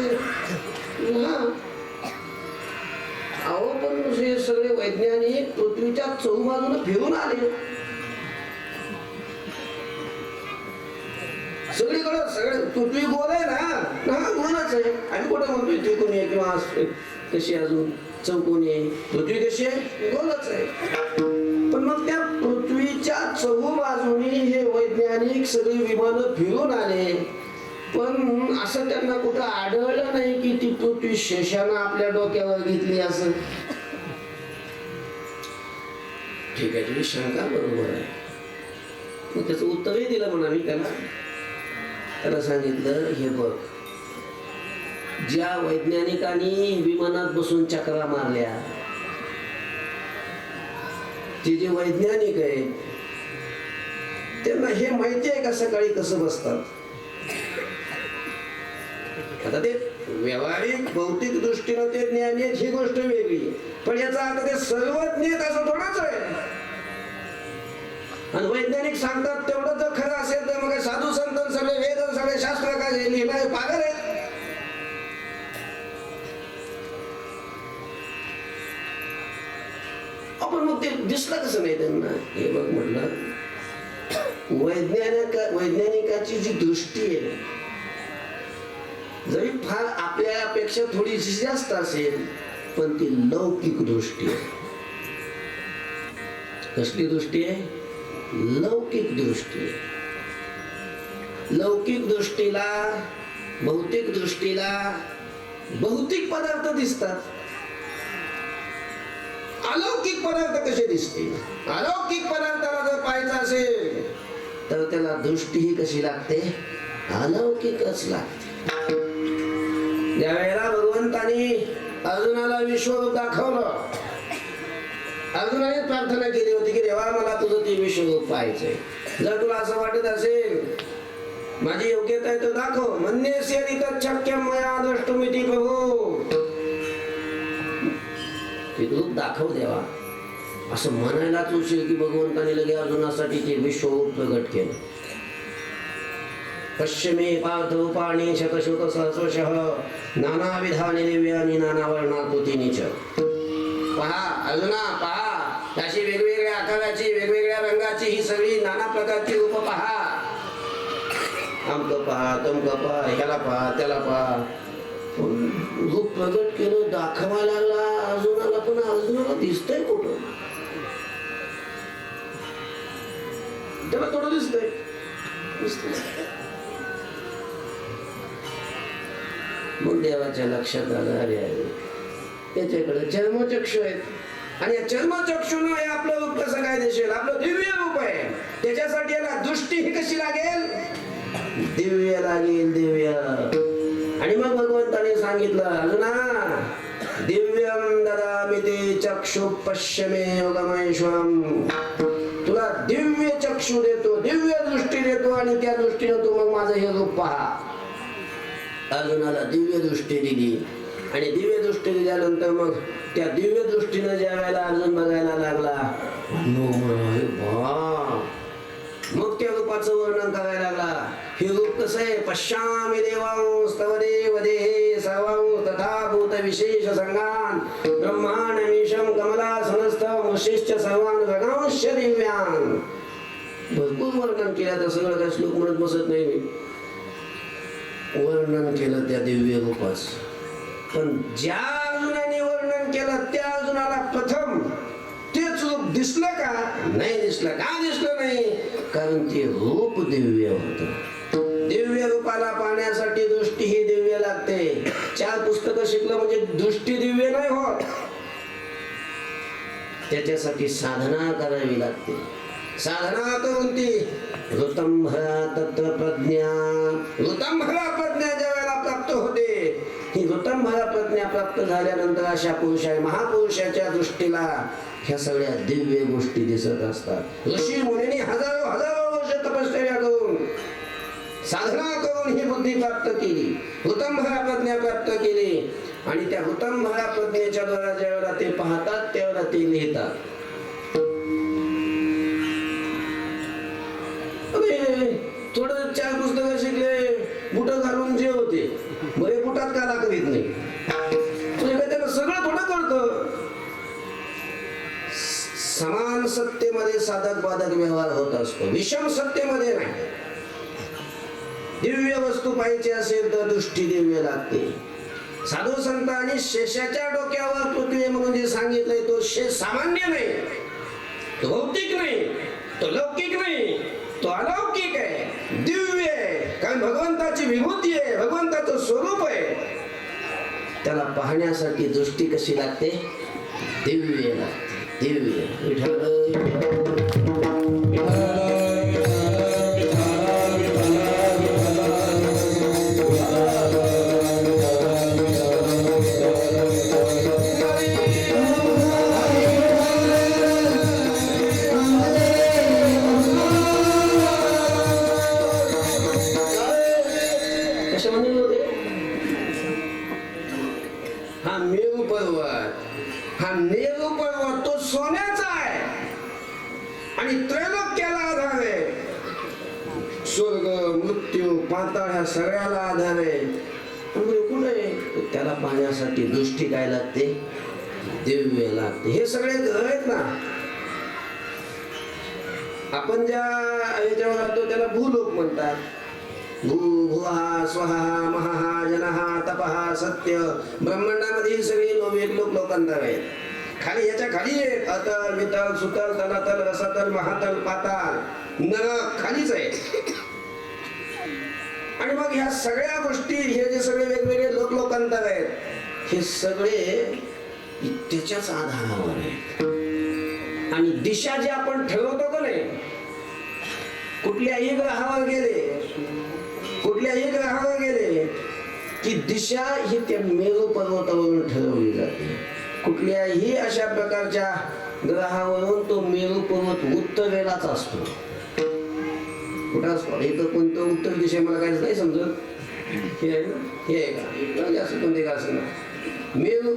अहो पण हे सगळे वैज्ञानिक पृथ्वीच्या चहूबाजूने फिरून आले. सगळीकडे सगळे पृथ्वी गोल आहे ना गोलच आहे. आम्ही कुठं म्हणतोय त्रिकोणी आहे किंवा कशी अजून चौकोनी आहे. पृथ्वी कशी आहे? गोलच आहे. पण मग त्या पृथ्वीच्या चहू बाजूनी हे वैज्ञानिक सगळे विमानं फिरून आले, पण असं त्यांना कुठं आढळलं नाही की ती पृथ्वी शेषानं आपल्या डोक्यावर घेतली असं. ठीक आहे, तुझी शंका बरोबर आहे. मग त्याचं उत्तरही दिलं म्हणा मी त्याला सांगितलं, हे बघ, ज्या वैज्ञानिकांनी विमानात बसून चक्रा मारल्या, ते जे वैज्ञानिक आहेत त्यांना हे माहिती आहे का सकाळी कसं बसतात. आता ते व्यावहारिक भौतिक दृष्टीनं ते ज्ञानी आहेत ही गोष्ट वेगळी, पण याचा अर्थ ते सर्वज्ञ आहेत असं थोडंच आहे. आणि वैज्ञानिक सांगतात तेवढं जर खरं असेल तर मग साधू संत सगळे वेद सगळे शास्त्र काय लिहिणारे पागल आहेत. आपण मग ते दिसलं कसं नाही त्यांना. हे बघ म्हटलं, वैज्ञानिकाची जी दृष्टी आहे जरी फार आपल्यापेक्षा थोडीशी जास्त असेल, पण ती लौकिक दृष्टी आहे. कसली दृष्टी आहे? लौकिक दृष्टी आहे. लौकिक दृष्टीला भौतिक दृष्टीला भौतिक पदार्थ दिसतात. अलौकिक पदार्थ कसे दिसतील? अलौकिक पदार्थाला जर पाहायचं असेल तर त्याला दृष्टी ही कशी लागते? अलौकिकच लागते. ज्या वेळेला भगवंतानी अर्जुनाला विश्वरूप दाखवलं, अर्जुनाने प्रार्थना केली होती की देवा मला तुझं ते विश्वरूप पाहायचंय. जर तुला असं वाटत असेल माझी योग्यता आहे तर दाखव. मन्येस्य तच्छक्यं मया द्रष्टुमिति प्रभो. ते रूप दाखव देवा असं म्हणायलाच उशीर की भगवंताने लगे अर्जुनासाठी ते विश्वरूप प्रगट केलं. पश्चिमे पार्थ रूपाणि शतशत सहस्रशः नानाविधानि दिव्यानि नानावर्णाकृतीनि च. पहा अर्जुना, पहा अशी वेगवेगळ्या आकाराची वेगवेगळ्या रंगाची ही सगळी नाना प्रकारची रूप पहा. आमक पहा, तमक पहा, ह्याला पहा, त्याला पहा. रूप प्रगट केलं, दाखवायला लागला अर्जुनाला, पण अर्जुनाला दिसतंय कुठं? त्याला थोडं दिसतंय. मग देवाच्या लक्षात आलं, अरे अरे त्याच्याकडे चर्मचक्षु आहेत आणि या चर्मचक्षुनं हे आपलं रूप कसं काय दिसेल? आपलं दिव्य रूप आहे. त्याच्यासाठी याला दृष्टी ही कशी लागेल? दिव्य लागेल, दिव्य. आणि मग भगवंताने सांगितलं, अर्जुना दिव्यं ददामि ते चक्षु पश्य मे योगमैश्वरम्. तुला दिव्य चक्षु देतो, दिव्य दृष्टी देतो आणि त्या दृष्टीने तू मग माझं हे रूप पहा. अर्जुनाला दिव्य दृष्टी दिली आणि दिव्य दृष्टी दिल्यानंतर मग त्या दिव्य दृष्टीने ज्या वेळेला अर्जुन बघायला लागला, मग त्या रूपाचं वर्णन करायला लागला. हे रूप कसं आहे? पश्यामि देवांस्तव देव देहे सर्वांस तथा भूत विशेष संगान ब्रह्मांडमीशं कमलासनस्थं वशिष्ठ सर्वान् रगांश दिव्यान्. भरपूर वर्णन केलं, तर सगळं काय श्लोक म्हणत बसत नाही मी. वर्णन केलं त्या दिव्य रूपाचं. पण ज्या अर्जुनाने वर्णन केलं त्या अर्जुनाला प्रथम तेच रूप दिसलं का? नाही दिसलं. का दिसलं नाही? कारण ते रूप दिव्य होतं. दिव्य रूपाला पाहण्यासाठी दृष्टी ही दिव्य लागते. 4 पुस्तकं शिकलं म्हणजे दृष्टी दिव्य नाही होत. त्याच्यासाठी साधना करावी लागते. साधना करून ती ऋतंभरा तत्र प्रज्ञा. ऋतंभरा प्रज्ञा ज्या वेळेला प्राप्त होते, ही ऋतंभरा प्रज्ञा प्राप्त झाल्यानंतर अशा पुरुषा महापुरुषाच्या दृष्टीला ह्या सगळ्या दिव्य गोष्टी दिसत असतात. ऋषी मुनींनी हजारो वर्ष तपश्चर्या करून साधना करून ही बुद्धी प्राप्त केली, ऋतंभरा प्रज्ञा प्राप्त केली. आणि त्या ऋतंभरा प्रज्ञेच्या द्वारा ज्या वेळेला ते पाहतात त्यावेळेला ते लिहितात. थोडं 4 पुस्तकं शिकले, बुट घालून जे होते बरे बुटात का दाखवित नाही? त्याला सगळं थोडं कळतं. समान सत्तेमध्ये साधक बाधक व्यवहार होत असतो, विषम सत्तेमध्ये नाही. दिव्य वस्तू पाहिजे असेल तर दृष्टी दिव्य लागते. साधू संतांनी शेषाच्या डोक्यावर पृथ्वी म्हणून जे सांगितलंय तो शेष सामान्य नाही, तो भौतिक नाही, तो लौकिक नाही, तो अलौकिक आहे, दिव्य आहे. कारण भगवंताची विभूती आहे, भगवंताचं स्वरूप आहे. त्याला पाहण्यासाठी दृष्टी कशी लागते? दिव्य लागते, दिव्य. विठ्ठल हा मेरू पर्वत तो सोन्याचा आहे आणि त्रैलोक्याला आधार आहे. स्वर्ग मृत्यू पाताळ ह्या सगळ्याला आधार आहे. कुठे त्याला पाहण्यासाठी दृष्टी काय लागते? दिव्य लागते. हे सगळे ग्रह आहेत ना, आपण ज्या ह्याच्यावर राहतो त्याला भूलोक म्हणतात. भू भुवः स्वहा महः जनः तपः सत्य. ब्रह्मांडामध्ये ही सगळी लोकांतर आहेत. खाली याच्या खाली आहेत अतल वितल सुतल तलातल रसातल महातल पाताल नरक खालीच आहे. आणि मग ह्या सगळ्या गोष्टी, हे जे सगळे वेगवेगळे लोकांतर आहेत, हे सगळे त्याच्याच आधारावर आहेत. आणि दिशा जे आपण ठरवतो का नाही, कुठल्याही ग्रहावर गेले की दिशा ही त्या मेरू पर्वतावरून ठरवली जाते. कुठल्याही अशा प्रकारच्या ग्रहावरून तो मेरू पर्वत उत्तरेलाच असतो. कुठं असतो? इथं कोणतं उत्तर दिशा मला काय नाही समजत. हे आहे ना, हे आहे का? जास्त कोणते का असं ना, मेरू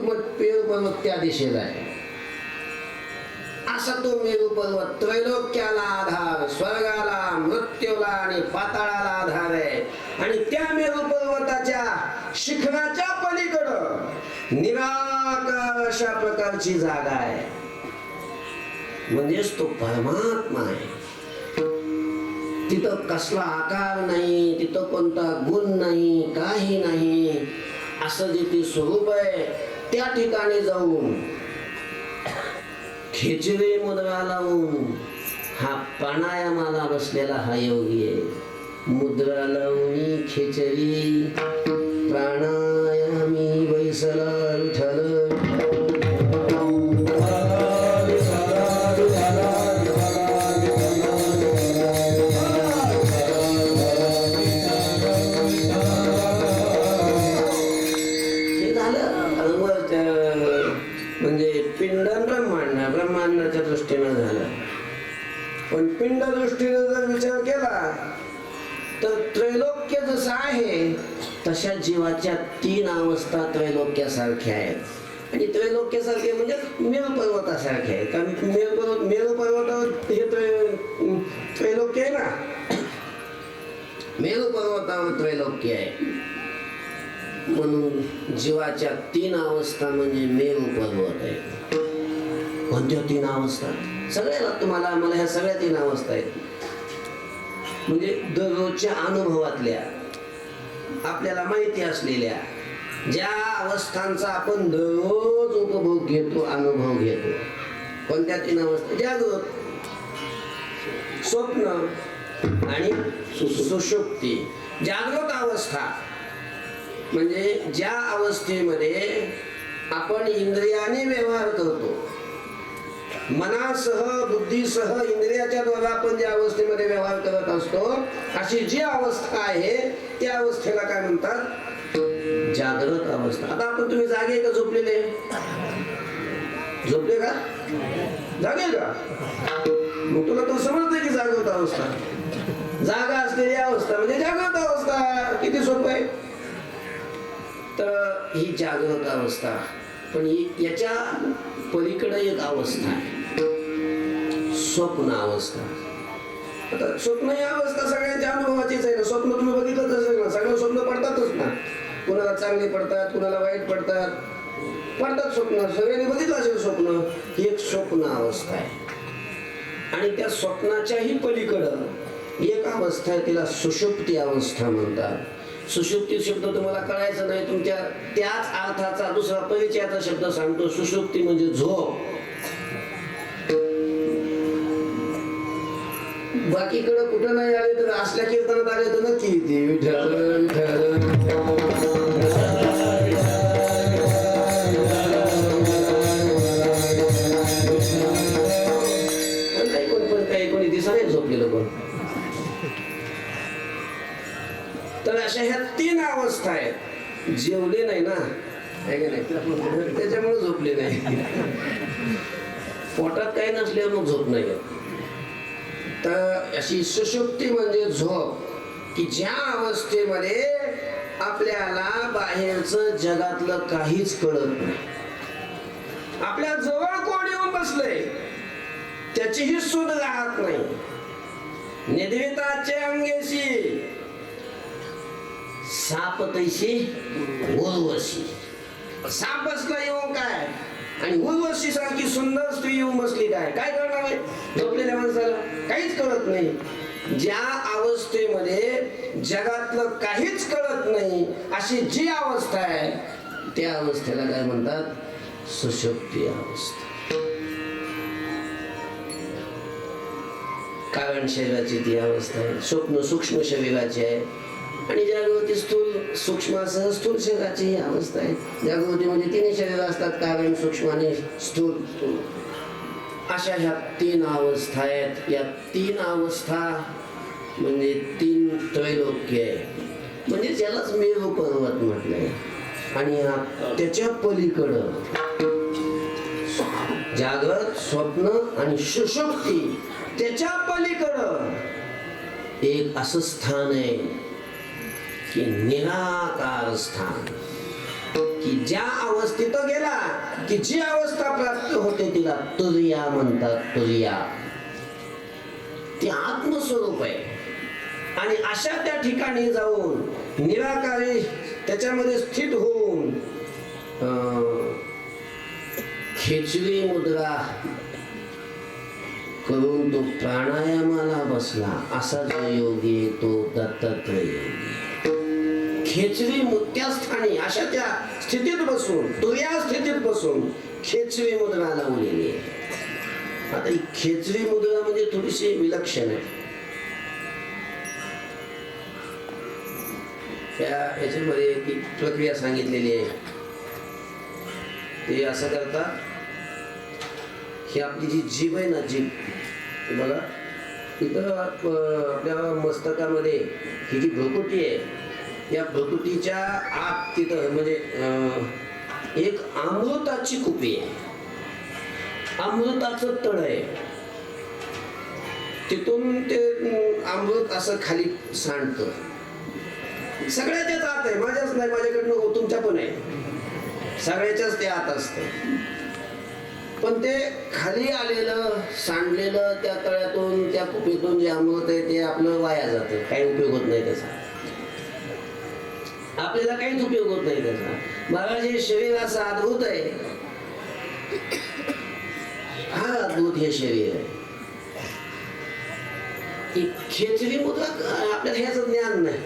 पर्वत त्या दिशेला आहे. असा तो मेरू पर्वत त्रैलोक्याला आधार, स्वर्गाला, मृत्यूला आणि पाताळाला आधार आहे. आणि त्या मेरू पर्वताच्या शिखराच्या पलीकडं निराकार अशा प्रकारची जागा आहे. म्हणजेच तो परमात्मा आहे. तिथं कसला आकार नाही, तिथं कोणता गुण नाही, काही नाही. असं जे ती स्वरूप आहे त्या ठिकाणी जाऊन खिचडी मुद्रा लावून हा प्राणायामाला बसलेला हा योगी आहे. मुद्रा लावून खिचडी प्राणायामी बैसला विठ्ठल. ब्रह्मांडाच्या दृष्टीनं झालं. पण पिंड दृष्टीने जर विचार केला तर त्रैलोक्य जसं आहे तशा जीवाच्या 3 अवस्था त्रैलोक्यासारख्या आहेत. आणि त्रैलोक्यासारखे म्हणजे मेरू पर्वतासारखे आहे. कारण मेरू पर्वतावर हे त्रैलोक्य आहे ना, मेरू पर्वतावर त्रैलोक्य आहे. म्हणून जीवाच्या 3 अवस्था म्हणजे मेरू पर्वत आहे. कोणत्या 3 अवस्था? सगळ्याला तुम्हाला मला ह्या सगळ्या 3 अवस्था आहेत. म्हणजे दररोजच्या अनुभवातल्या आपल्याला माहिती असलेल्या ज्या अवस्थांचा आपण दररोज उपभोग घेतो, अनुभव घेतो. कोणत्या 3 अवस्था? जागृत, स्वप्न आणि सुषुप्ती. जागृत अवस्था म्हणजे ज्या अवस्थेमध्ये आपण इंद्रियाने व्यवहार करतो, मनासह बुद्धीसह इंद्रियाच्या द्वारा आपण ज्या अवस्थेमध्ये व्यवहार करत असतो, अशी जी अवस्था आहे त्या अवस्थेला काय म्हणतात? जागृत अवस्था. आता आपण तुम्ही जागे का झोपलेले? झोपले का? जागे का? मग तुला तो समजतंय की जागृत अवस्था, जागा असलेली अवस्था म्हणजे जागृत अवस्था. किती सोपं आहे. तर ही जागृत अवस्था. पण याच्या पलीकडे एक अवस्था आहे, स्वप्न अवस्था. आता स्वप्न ही अवस्था सगळ्यांच्या अनुभवाचीच आहे ना. स्वप्न तुम्ही बघितलंच असेल ना, सगळं स्वप्न पडतातच ना. कुणाला चांगले पडतात, कुणाला वाईट पडतात स्वप्न. सगळ्यांनी बघितलं असेल स्वप्न. ही एक स्वप्न अवस्था आहे. आणि त्या स्वप्नाच्याही पलीकडं एक अवस्था आहे, तिला सुषुप्ती अवस्था म्हणतात. सुषुप्ती शब्द तुम्हाला कळायचं नाही, तुमच्या त्याच अर्थाचा दुसरा परिचयाचा शब्द सांगतो. सुषुप्ती म्हणजे झोप. बाकीकडे कुठं नाही आले तर असल्या कीर्तनात आले तर नक्की येते. विठ्ठल विठ्ठल कोणी दिसा नाही झोपलेलं कोण. तर अशा ह्या 3 अवस्था आहेत. जेवले नाही ना, त्याच्यामुळे झोपले नाही. पोटात काही नसल्यावर मग झोप नाही. तर अशी सुषुप्ती म्हणजे झोप, की ज्या अवस्थेमध्ये आपल्याला बाहेरचं जगातलं काहीच कळत नाही. आपल्या जवळ कोण येऊन बसलंय त्याचीही सुध राहत नाही. निद्रिताचे अंगेशी साप तैशी उर्वशी. साप बसला येऊन काय, आणि उर्वशी सारखी सुंदर स्त्री येऊन बसली काय, काय करणार आहे झोपलेल्या माणसाला? काहीच कळत नाही. ज्या अवस्थेमध्ये जगातलं काहीच कळत नाही अशी जी अवस्था आहे त्या अवस्थेला काय म्हणतात? सुषुप्ती अवस्था. कारण शरीराची ती अवस्था आहे. स्वप्न सूक्ष्म शरीराची आहे आणि जागृती स्थूल सूक्ष्मासह स्थूल शरीराची ही अवस्था आहे. जागृतीमध्ये 3 शरीर असतात, कारण सूक्ष्म आणि स्थूल. अशा ह्या 3 अवस्था आहेत. या 3 अवस्था म्हणजे 3 त्रैलोक्य आहे. म्हणजे त्यालाच मेरू पर्वत म्हटलंय. आणि त्याच्या पलीकडं जागृत, स्वप्न आणि सुषुप्ती, त्याच्या पलीकडं एक असं स्थान आहे की निराकार स्थान, की ज्या अवस्थेत गेला की जी अवस्था प्राप्त होते तिला तुर्या म्हणतात. तुर्या ती आत्मस्वरूप आहे. आणि अशा त्या ठिकाणी जाऊन निराकारी त्याच्यामध्ये स्थित होऊन खेचरी मुद्रा करून तो प्राणायामाला बसला. असा जो योगी तो दत्तात्रय योगी. खेचरी त्या स्थानी अशा त्या स्थितीत बसून, तो या स्थितीत बसून खेचरी मुद्रा लावलेली आहे. आता ही खेचरी मुद्रा म्हणजे थोडीशी विलक्षण आहे. याच्यामध्ये एक प्रक्रिया सांगितलेली आहे. ते असं करतात ही आपली जी जीभ आहे ना, जीभ बघा इथं आपल्या मस्तकामध्ये ही जी भ्रुकुटी आहे, या भ्रुकुटीच्या आत तिथं म्हणजे एक अमृताची कुपी आहे. अमृताचं तळ आहे. तिथून ते अमृत असं खाली सांडतं. सगळ्याच्याच आत आहे, माझ्याच नाही, माझ्याकडनं तुमच्या पण आहे. सगळ्याच्याच ते आत असतं. पण ते खाली आलेलं सांडलेलं त्या तळ्यातून त्या कुपीतून जे अमृत आहे ते आपलं वाया जातं. काही उपयोग होत नाही त्याचा. आपल्याला काहीच उपयोग होत नाही त्याचा. मला जे शरीर असं अद्भुत आहे, हा अद्भुत हे शरीर आहे. खेचरी मुद्रा आपल्याला ह्याच ज्ञान नाही.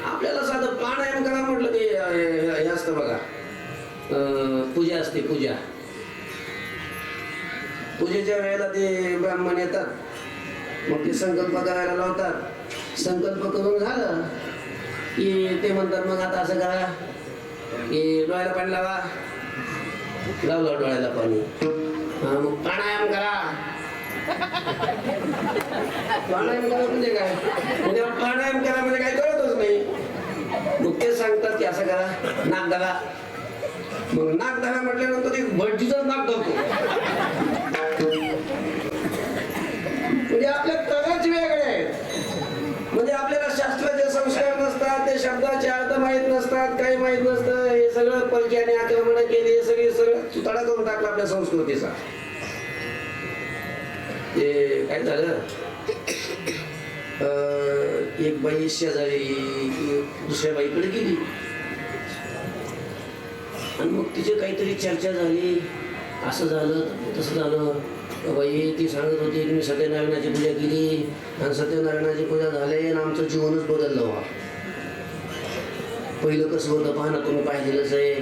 आपल्याला साधं प्राणायाम करा म्हटलं ते हे असतं बघा, पूजा असते. पूजेच्या वेळेला ते ब्राह्मण येतात, मग ते संकल्प करायला लावतात. संकल्प करून झालं की ते म्हणतात मग आता असं करा की डोळ्याला पाणी लावा. लावलं डोळ्याला पाणी, मग प्राणायाम करा. प्राणायाम करा म्हणजे काय? म्हणजे प्राणायाम करा म्हणजे काय कळतच नाही. मग ते सांगतात की असं करा, नाक दाबा. मग नाक दाबा म्हटल्यानंतर एक भटजीचं नाक दाबतो. म्हणजे आपल्या तगाच वेगळे आहेत. म्हणजे आपल्याला शास्त्राचे संस्कार नसतात, ते शब्दाचे अर्थ माहीत नसतात, काही माहीत नसतं. हे सगळं परक्याने आक्रमण केली, सगळं सुताडा करून टाकला आपल्या संस्कृतीचा. ते काय झालं, एक बाई शेजारी दुसऱ्या बाईकडे गेली आणि मग तिची काहीतरी चर्चा झाली. असं झालं, तसं झालं. बाई ती सांगत होती की मी सत्यनारायणाची पूजा केली आणि सत्यनारायणाची पूजा झाली आणि आमचं जीवनच बदललं व्हा. पहिलं कसं होतं पहा ना, तुम्ही पाहिलेलंच आहे.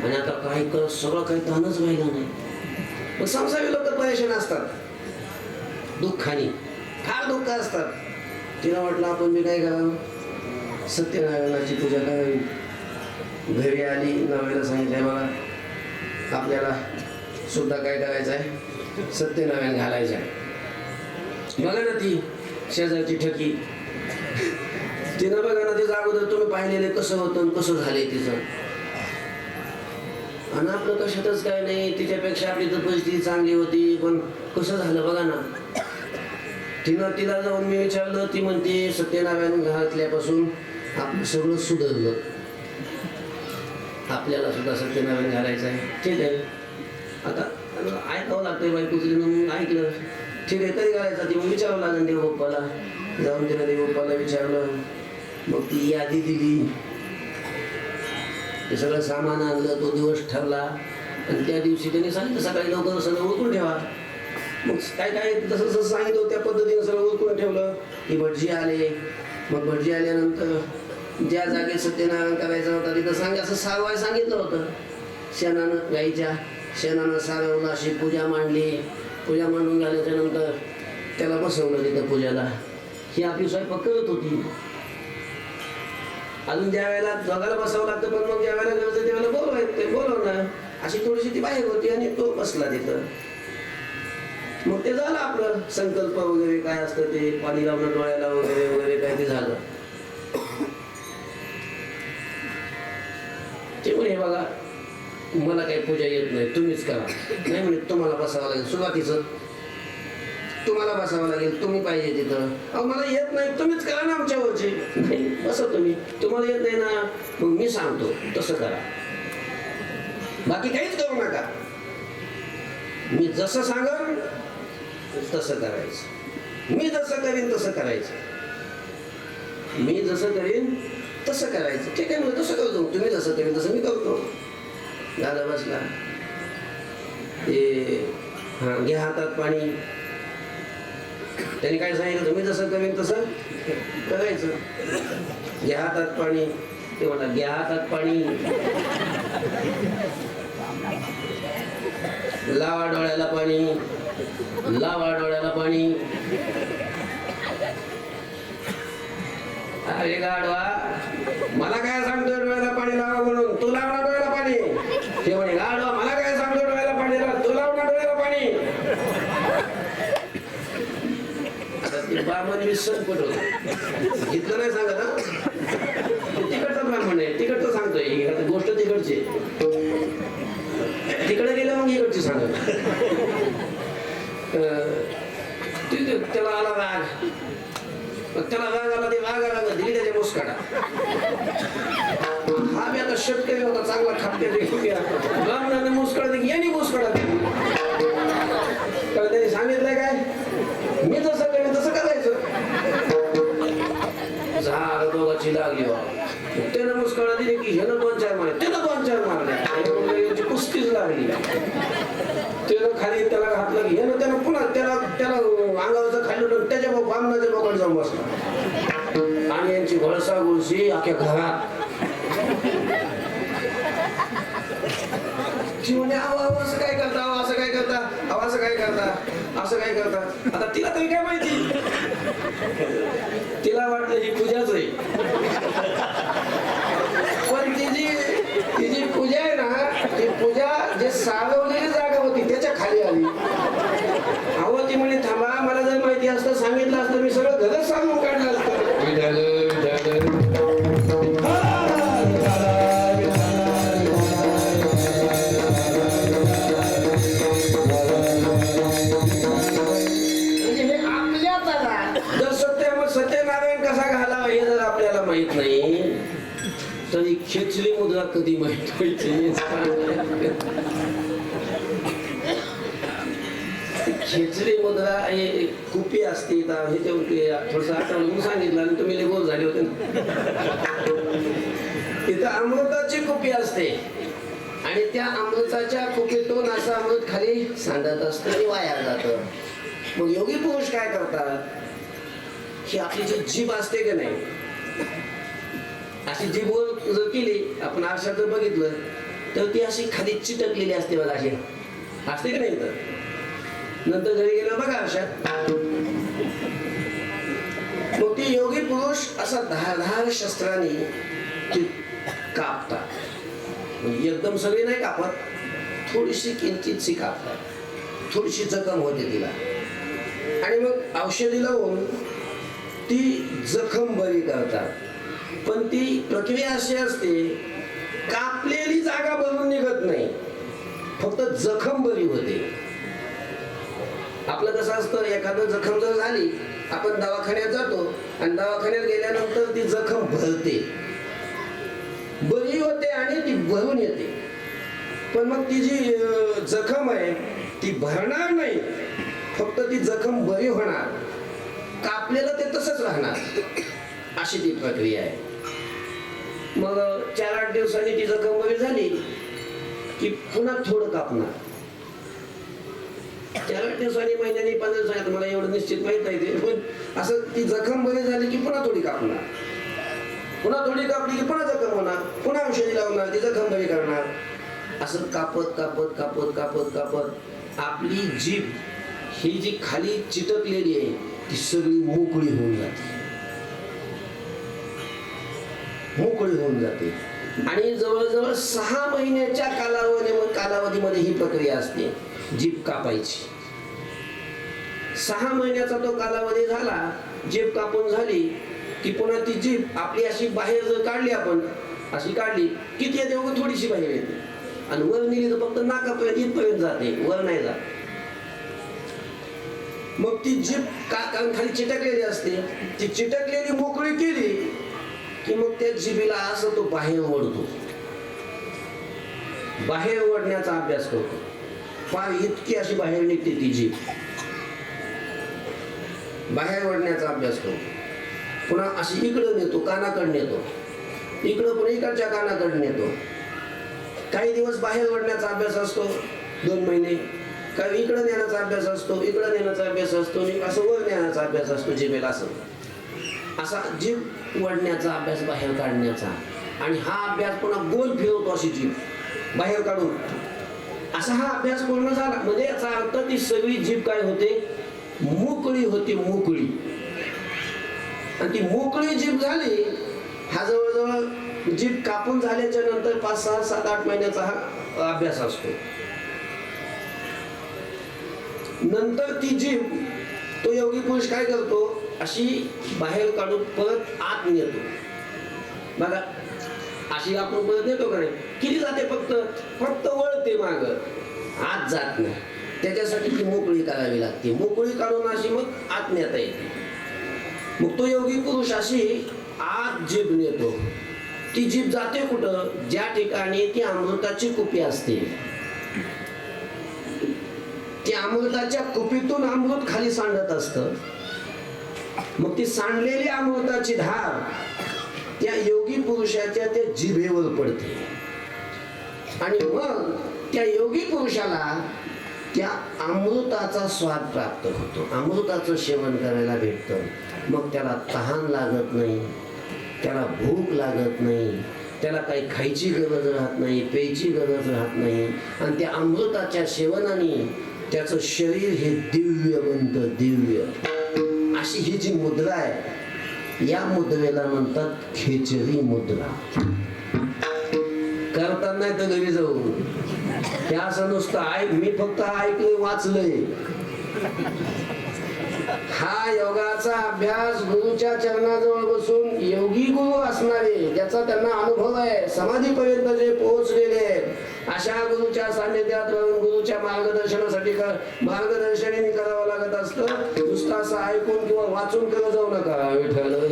आणि आता काही सगळं काही ताणच राहिलं नाही. मग संसारी लोक परेशान असतात, दुःखाने फार दुःख असतात. तिला वाटलं आपण मी काय करावं, सत्यनारायणाची पूजा करावी. घरी आली, नवऱ्याला सांगितलंय बघा आपल्याला सुद्धा काय करायचं आहे, सत्यनारायण घालायचं आहे. बघा ना ती शेजारची ठकी, तिनं बघा ना तिचं अगोदर तुम्ही पाहिलेले कसं होतं आणि कसं झालंय तिचं. आणि आपलं कशातच काय नाही, तिच्यापेक्षा आपली तर परिस्थिती चांगली होती, पण कसं झालं बघा ना. तिला जाऊन मी विचारलं, ती म्हणते सत्यनारायण घातल्यापासून आपलं सगळं सुधारलं, आपल्याला सुद्धा सत्यनारायण घालायचं आहे. ठीक आहे, आता ऐकावं लागतंय बायकोचं. मग ऐकलं, ठीक आहे कधी घालायचं ती मग विचारावं लागेल देवबाप्पाला. जाऊन तिला देवबाप्पाला विचारलं, मग ती यादी दिली, ते सगळं सामान आणलं, तो दिवस ठरला. आणि त्या दिवशी त्यांनी सांगितलं सकाळी लवकर सगळं उरकून ठेवा. मग काय काय जसं जसं सांगितलं त्या पद्धतीनं सगळं उरकून ठेवलं. की भटजी आले, मग भटजी आल्यानंतर ज्या जागेत सत्यनारायण करायचं होतं तिथं असं सारवाय सांगितलं होतं. शेणानं, गाईच्या शेणानं सारवलं, अशी पूजा मांडली. पूजा मांडून झाल्याच्या नंतर त्याला बसवलं तिथं पूजाला. ही आपली स्वयंपाक करत होती. अजून ज्या वेळेला जगाला बसावं लागतं, पण मग ज्या वेळेला गरज त्यावेळेला बोलवणार. अशी थोडीशी ती बाहेर होती आणि तो बसला तिथं. मग ते झालं आपलं संकल्प वगैरे काय असतं ते, पाणी लावणं डोळ्याला वगैरे वगैरे काय ते झालं. ते म्हणे बघा मला काही पूजा येत नाही, तुम्हीच करा. नाही म्हणे तुम्हाला बसावं लागेल, सुरुवातीचं तुम्हाला बसावं लागेल, तुम्ही पाहिजे तिथं. अहो मला येत नाही, तुम्हीच करा ना आमच्यावरचे. नाही बसा तुम्ही, तुम्हाला येत नाही ना, मग मी सांगतो तसं करा, बाकी काहीच करू नका. मी जसं सांगेन तसं करायचं, मी जसं करीन तसं करायचं, मी जसं करीन तसं करायचं. ठीक आहे मग तसं करतो, तुम्ही जसं करीन तसं मी करतो. झालं बसला. ते हां घ्या हातात पाणी. त्यांनी काय सांगितलं, तुम्ही जसं करीन तसं करायचं. घ्या हातात पाणी. ते म्हणा घ्या हातात पाणी, लावा डोळ्याला पाणी, लावा डोळ्याला पाणी. अरे गाढवा मला काय सांगतोय डोळ्याला पाणी लावा म्हणून, तू लावणार डोळ्याला पाणी. ते म्हणे गाढवा मला काय सांगतोय डोळ्याला पाणी लावा, तू लावणार डोळ्याला पाणी. आता ती ब्राह्मण मी संकट होत इतकं नाही सांगत ना, तिकडचं ब्राह्मण आहे, तिकडचं सांगतोय. आता गोष्ट तिकडची, तिकडे गेलं मग इकडची सांगत. त्याला आला राग, त्याला राग आला, ते रागाला दिली त्याच्या मुस्काडा. हा बी आता शेतकरी होता चांगला खापके ब्राह्मणाने मुस्काडा दिली, यांनी मुस्काडा दिली. तर त्यांनी सांगितलंय काय, मी जसं करेन तसं करायचं. झाड दोघांची लागली बाबा. त्यानं मुस्काडा दिली की ह्यानं 2-4 मारले, त्यानं 2-4 मारले, यांची कुस्तीच लागली. त्यानं खाली त्याला घातलं की ह्यानं त्यानं पुन्हा त्याला अंगावरचं खाली उठून त्याच्या बामणाच्या बोकड जाऊन बसला. आणि यांची घळसा गुळशी अख्या घरात. ती म्हणे अहो असं काय करता, अहो असं काय करता, अहो असं काय करता, असं काय करता. आता तिला तरी काय माहिती, तिला वाटलं ही पूजाच आहे. पण तिची पूजा आहे ना, ती पूजा जे सारवलेली जागा होती त्याच्या खाली आली. अहो ती म्हणे थांबा, मला जर माहिती असतं सांगितलं असतं मी सगळं घरच सांगून काढलं असतं. सत्यनारायण कसा घालावा हे जर आपल्याला माहित नाही तर ही खेचली मुद्रा कधी माहित व्हायची. खेचली मुद्रा हे कुपी असते, हे थोडस आठवलं म्हणून सांगितलं आणि तुम्ही लय बोल झाले होते ना. तिथं अमृताची कुपी असते आणि त्या अमृताच्या कुपीतून असं अमृत खाली सांडत असतं आणि वाया जातं. मग योगी पुरुष काय करतात, ही आपली जी जीभ असते की नाही, अशी जीभ वर जर केली, आपण आरशात जर बघितलं तर ती अशी खाली चिटकलेली असते बघा, अशी असते की नाही. तर नंतर घरी गेलं बघा आरशात, मग ती योगी पुरुष असा धारधार शस्त्राने ती कापतात. म्हणजे एकदम सगळी नाही कापत, थोडीशी किंचितशी कापतात, थोडीशी जखम होते तिला, आणि मग औषधी लावून ती जखम बरी करतात. पण ती प्रक्रिया अशी असते, कापलेली जागा भरून निघत नाही, फक्त जखम बरी होते. आपलं कसं असतं, एखादं जखम जर झाली, आपण दवाखान्यात जातो आणि दवाखान्यात गेल्यानंतर ती जखम भरते, बरी होते आणि ती भरून येते. पण मग ती जी जखम आहे ती भरणार नाही, फक्त ती जखम बरी होणार, कापलेलं ते तसंच राहणार, अशी ती प्रक्रिया आहे. मग 4-8 दिवसांनी ती जखम बरी झाली की पुन्हा थोडं कापणार. 4-8 दिवसांनी, महिन्यानी, 15 दिवसांनी, मला एवढं निश्चित माहित नाही ते, पण असं ती जखम बरी झाली की पुन्हा थोडी कापणार, पुन्हा थोडी कापली की पुन्हा जखम होणार, पुन्हा औषधी लावणार, ती जखम बरी करणार. असं कापत कापत कापत कापत कापत आपली जीभ ही जी खाली चिटकलेली आहे ती सगळी मोकळी होऊन जाते, मोकळी होऊन जाते. आणि जवळजवळ 6 महिन्याच्या कालावधीमध्ये ही प्रक्रिया असते, जीभ कापायची. 6 महिन्याचा तो कालावधी झाला, जीभ कापून झाली की पुन्हा ती जीभ आपली अशी बाहेर जर काढली, आपण अशी काढली की ती येते बघा, थोडीशी बाहेर येते, आणि वर नेली तर फक्त नाकापर्यंत इथपर्यंत जाते, वर नाही जात. मग ती जीभ कारण खाली चिटकलेली असते, ती चिटकलेली मोकळी केली की मग त्या जिभेला असं तो बाहेर ओढतो, बाहेर ओढण्याचा अभ्यास करतो. फार इतकी अशी बाहेर निघते ती जीभ, बाहेर ओढण्याचा अभ्यास करतो. पुन्हा अशी इकडं नेतो, कानाकडे नेतो, इकडं पण इकडच्या कानाकडे नेतो. काही दिवस बाहेर ओढण्याचा अभ्यास असतो, 2 महिने. काही इकडं नेण्याचा अभ्यास असतो, इकडं नेण्याचा अभ्यास असतो, असं वर नेण्याचा अभ्यास असतो जिभेला. असा जीभ ओढण्याचा अभ्यास, बाहेर काढण्याचा. आणि हा अभ्यास पुन्हा गोल फिरवतो अशी जीभ बाहेर काढून. असा हा अभ्यास पूर्ण झाला म्हणजे याचा अर्थ ती सगळी जीभ काय होते, मोकळी होती, मोकळी. आणि ती मोकळी जीभ झाली, हा जवळजवळ जीभ कापून झाल्याच्या नंतर 5, 6, 7, 8 महिन्याचा हा अभ्यास असतो. नंतर ती जीभ तो योगी पुरुष काय करतो, अशी बाहेर काढून परत आत नेतो बघा. अशी आपण परत नेतो का नाही, किती जाते, फक्त वळते माग, आत जात नाही. त्याच्यासाठी ती मोकळी करावी लागते, मोकळी काढून अशी मग आत नेता येते. मग तो योगी पुरुष अशी आत जीभ नेतो. ती जीभ जाते कुठं, ज्या ठिकाणी ती अमृताची कुपी असते, त्या अमृताच्या कुपीतून अमृत खाली सांडत असतं. मग ती सांडलेली अमृताची धार त्या योगी पुरुषाच्या त्या जिभेवर पडते, आणि मग त्या योगी पुरुषाला त्या अमृताचा स्वाद प्राप्त होतो, अमृताचं सेवन करायला भेटतं. मग त्याला तहान लागत नाही, त्याला भूक लागत नाही, त्याला काही खायची गरज राहत नाही, प्यायची गरज राहत नाही. आणि त्या अमृताच्या सेवनाने त्याचं शरीर हे दिव्य बनतं, दिव्य. अशी ही जी मुद्रा आहे, या मुद्रेला म्हणतात खेचरी मुद्रा. करतात नाही तर घरी जाऊ, त्या असं नुसतं मी फक्त ऐकलंय, वाचलंय. हा योगाचा अभ्यास गुरुच्या चरणाजवळ बसून योगी गुरु असणारे, ज्याचा त्यांना अनुभव आहे, समाधीपर्यंत जे पोहोचलेले आहेत, अशा गुरुच्या सान्निध्यात राहून गुरुच्या मार्गदर्शनासाठी मार्गदर्शनाने करावं लागत असतं. नुसतं असं ऐकून किंवा वाचून करत जाऊ नका. विठ्ठल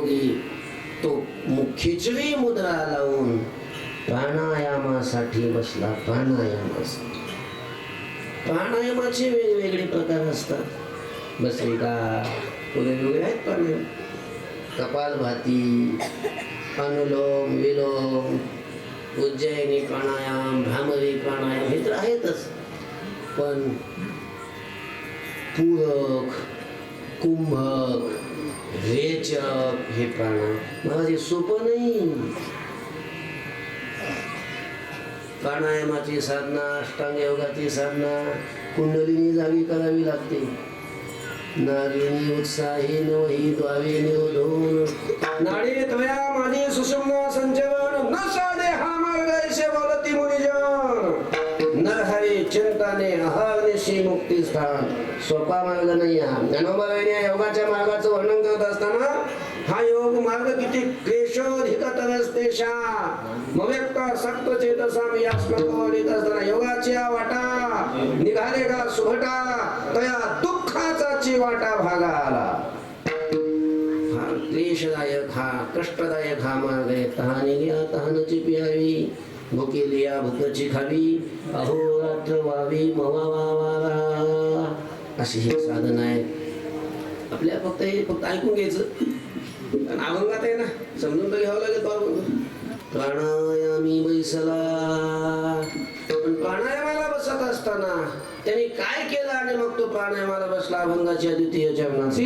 योगी तो खिचडी मुद्रा लावून प्राणायामासाठी बसला. प्राणायामाचे वेगवेगळे प्रकार असतात. भस्त्रिका वेगवेगळे आहेत प्राणायाम. कपालभाती, अनुलोम विलोम, उज्जैनी प्राणायाम, भ्रामरी प्राणायाम हे तर आहेतच. पण पूरक, कुंभक, रेचक हे प्राणायाम मला हे सोपं नाही. प्राणायामाची साधना, अष्टांग योगाची साधना कुंडलिनी जागी करावी लागते. नागिनी उत्साही नवही द्वावे निरोधून नाडी त्वया माझी सुषुम्ना संचरण न साधे हा मार्ग ऐसे बोलती मुनिजन. नरहरी चिंताने अहर्निशी मुक्ती स्थान. सोपा मार्ग नाही हा. ज्ञानोबाबाईने या योगाच्या मार्गाचं वर्णन करत असताना हा योग मार्ग किती क्लेशोधिकतरस्तेशा मव्यक्ता सक्त चेतसाम यास्मकवलित असताना योगाची वाटा निघाले का सुभटा तया दुःखाचा वाटा भागा आला. फार क्लेशदायक हा कष्टदायक हा मार्ग आहे. तहानेलिया तहानची पियावी, भुकेलिया भुकची खावी, अहोरात्र वावी मवावा अशी ही साधन आहे. आपल्या फक्त ऐकून घ्यायचं. अभंगात आहे ना, समजून तर घ्यावं लागेल. प्राणायामी बैसला. पण प्राणायामाला बसत असताना त्यांनी काय केलं आणि मग तो प्राणायामाला बसला. अभंगाच्या द्वितीय चरणात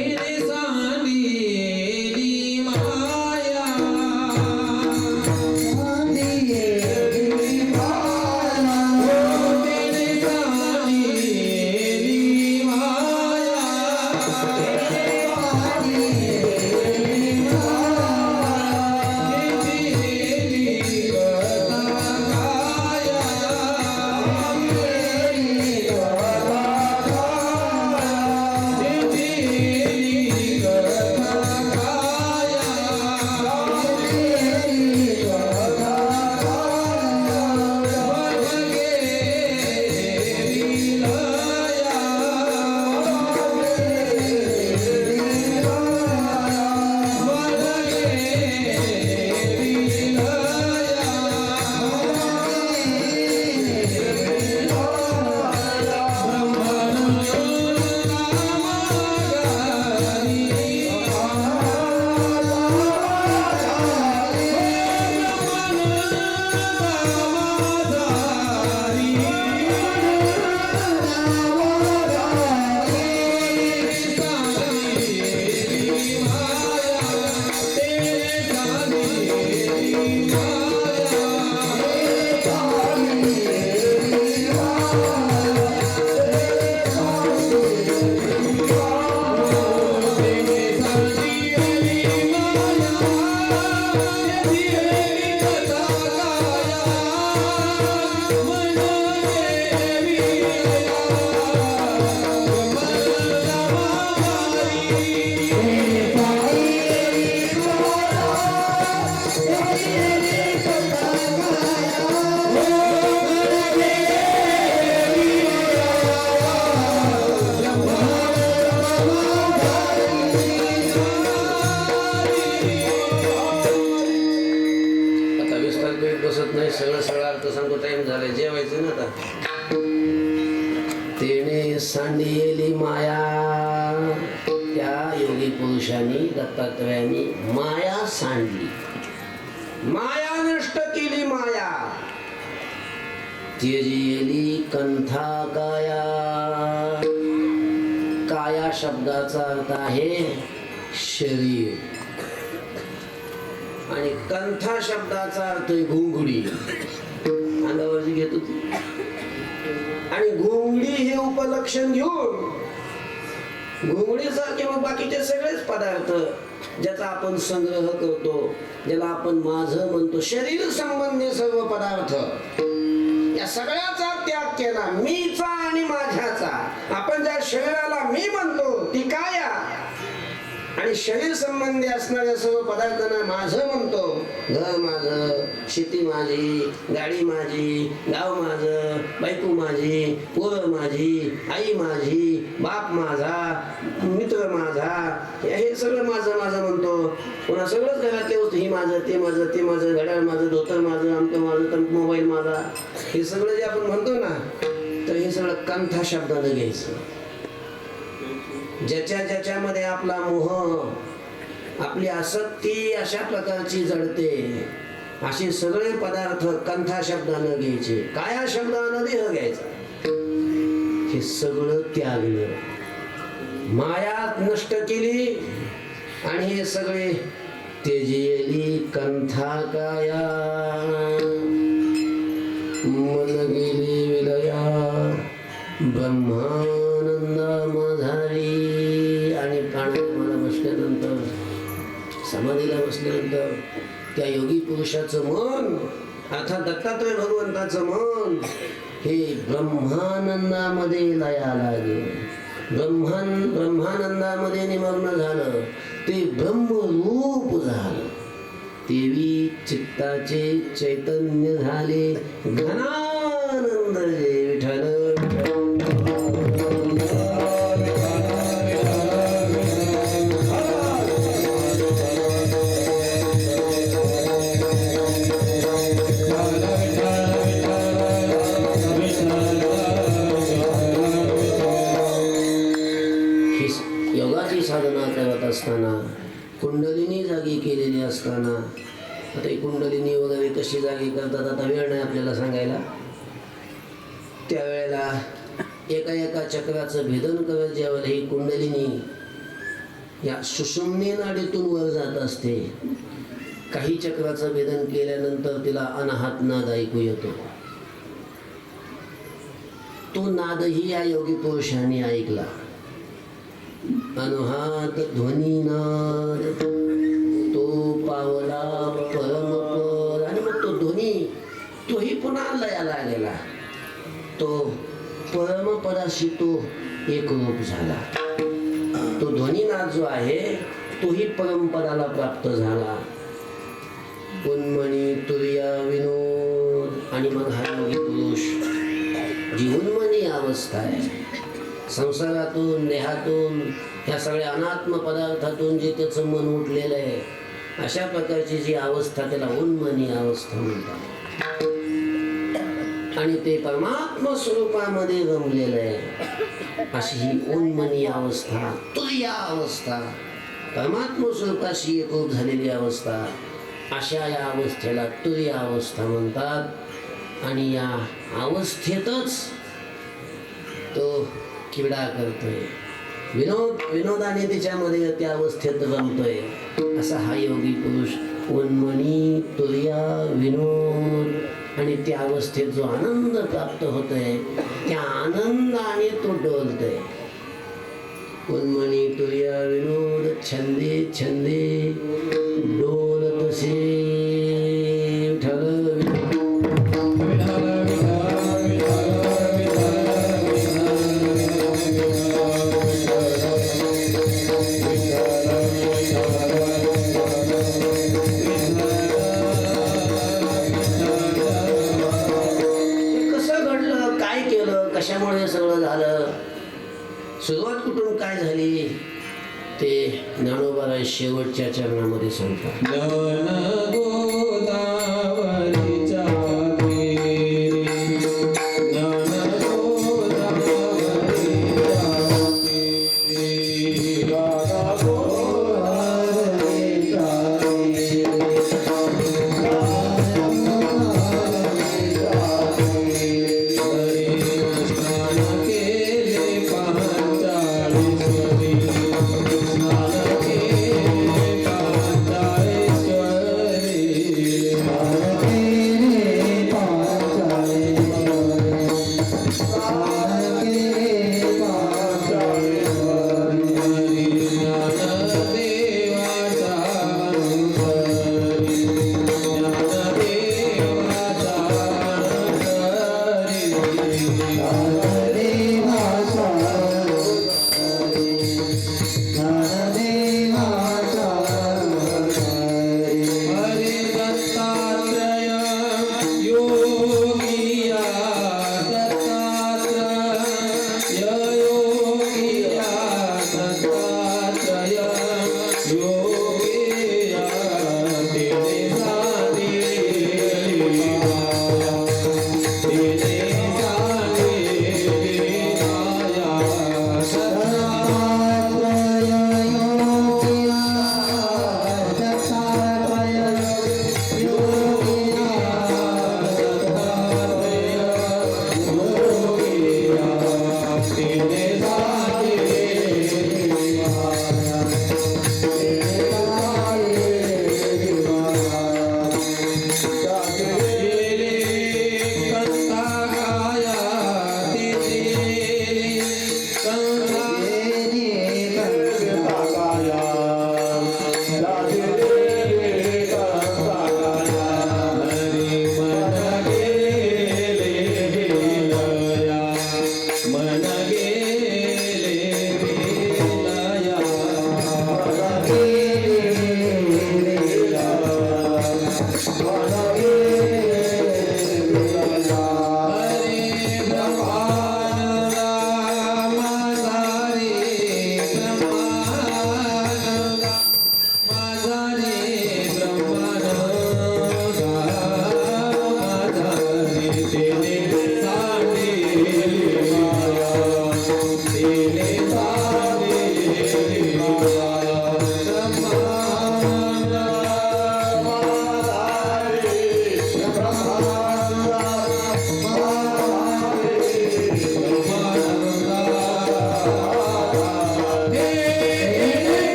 बसत नाही. सगळं अर्थ सांगतो. टाइम झालाय, जेवायचं ना आता. तेने सांडिली माया. त्या योगी पुरुषांनी दत्तात्रयाने माया सांडली, माया नष्ट केली. माया त्यजेली कंथा काया. काया शब्दाचा अर्थ आहे शरीर आणि कंथा शब्दाचा अर्थ आहे घुंगडी. अंगावरची घेत होती. आणि घुंगडी हे उपलक्षण घेऊन घुंगडीसारखे मग बाकीचे सगळेच पदार्थ ज्याचा आपण संग्रह करतो, ज्याला आपण माझं म्हणतो, शरीर संबंधी सर्व पदार्थ या सगळ्याचा त्याग केला. मीचा आणि माझ्याचा. आपण ज्या शरीराला मी म्हणतो ती काया आणि शरीर संबंधी असणाऱ्या सर्व पदार्थांना माझं म्हणतो. घर माझं, शेती माझी, गाडी माझी, गाव माझं, बायको माझी, पोरं माझी, आई माझी, बाप माझा, मित्र माझा, हे सगळं माझं माझं म्हणतो. पुन्हा सगळंच घरातले वस्तू ही माझं, ते माझं, ते माझं, घड्याळ माझं, धोतर माझं, आमचं माझं, तर मोबाईल माझा, हे सगळं जे आपण म्हणतो ना, तर हे सगळं कंथा शब्दानं घ्यायचं. ज्याच्यामध्ये आपला मोह, आपली आसक्ती अशा प्रकारची जडते, असे सगळे पदार्थ कंथा शब्दानं घ्यायचे. काया शब्दानं देह घ्यायचा. हे सगळं त्यागलं, माया नष्ट केली आणि हे सगळे तेजेली कंथा काया. मन गेली विलया ब्रह्मानंदा मधारी. आणि प्राणायामाला बसल्यानंतर, समाधीला बसल्यानंतर त्या योगी पुरुषाचं मन अर्थात दत्तात्रय भगवंताचं मन हे ब्रह्मानंदामध्ये लया लागे. ब्रह्मानंदामध्ये निमग्न झालं, ते ब्रह्मरूप झालं. देवी चित्ताचे चैतन्य झाले, घनानंद जे विठ्ठल. योगाची साधना करत असताना, कुंडलिनी जागी केलेली असताना, आता ही कुंडलिनी वगैरे कशी जागी करतात आता वेळ नाही आपल्याला सांगायला. त्यावेळेला एका एका चक्राचं भेदन करत ज्यावेळेला ही कुंडलिनी या सुषुम्नी नाडीतून वर जात असते, काही चक्राचं भेदन केल्यानंतर तिला अनाहत नाद ऐकू येतो. तो नादही या योगी पुरुषांनी ऐकला. अनुहात ध्वनीनाद, तो पावला परमपद. आणि मग तो ध्वनी, तोही पुन्हा लयाला आलेला. तो परमपदाशी तो एकरूप झाला. तो ध्वनीनाद जो आहे तोही परमपदाला प्राप्त झाला. उन्मणी तुर्या विनोद. आणि मग हा योगी पुरुष जी उन्मनी अवस्था आहे, संसारातून, देहातून, ह्या सगळ्या अनात्म पदार्थातून जे त्याचं मन उठलेलं आहे, अशा प्रकारची जी अवस्था त्याला उन्मनी अवस्था म्हणतात. आणि ते परमात्म स्वरूपामध्ये रमलेलं आहे, अशी ही उन्मनी अवस्था, तुर्या अवस्था, परमात्म स्वरूपाशी एकरूप झालेली अवस्था, अशा या अवस्थेला तुर्या अवस्था म्हणतात. आणि या अवस्थेतच तो क्रीडा करतोय, विनोदाने त्याच्यामध्ये त्या अवस्थेत रमतोय. असा हा योगी पुरुष उन्मनी तुर्या विनोद. आणि त्या अवस्थेत जो आनंद प्राप्त होतोय, त्या आनंदाने तो डोलतोय. उन्मनी तुर्या विनोद छंदे छंदे डोलतसे विठ्ठल. कशामुळे सगळं झालं, सुरुवात कुठून काय झाली, ते ज्ञानोबा शेवटच्या चरणामध्ये सांगतात.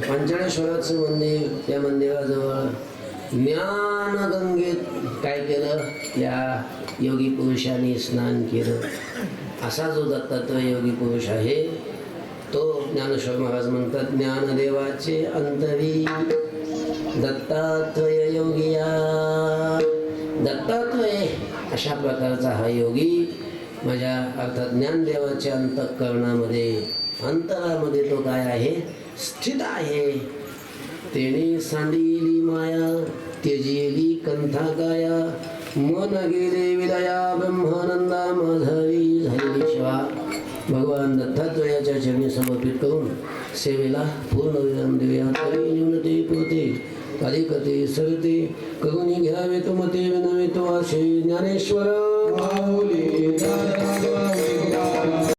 पंचळेश्वराचं मंदिर, त्या मंदिराजवळ ज्ञानगंगेत काय केलं, या योगी पुरुषांनी स्नान केलं. असा जो दत्तात्रय योगी पुरुष आहे तो ज्ञानेश्वर महाराज म्हणतात, ज्ञानदेवाचे अंतरी दत्तात्रय योगिया. दत्तात्रय अशा प्रकारचा हा योगी माझ्या अर्थात ज्ञानदेवाच्या अंतःकरणामध्ये, अंतरामध्ये तो काय आहे, स्थित आहे. तेने सांडिली माया त्यजेली कंथा गाया, मन गेले विलया ब्रह्मानंदा माधवी झालेली शिवा. भगवान दत्तात्रयाच्या चरणी समर्पित करून सेवेला पूर्ण विराम देऊया. तरी न्यूनते पुरते कालिकते सरते करुणी घ्यावे तो मते विनवे तो आशे. ज्ञानेश्वर माऊली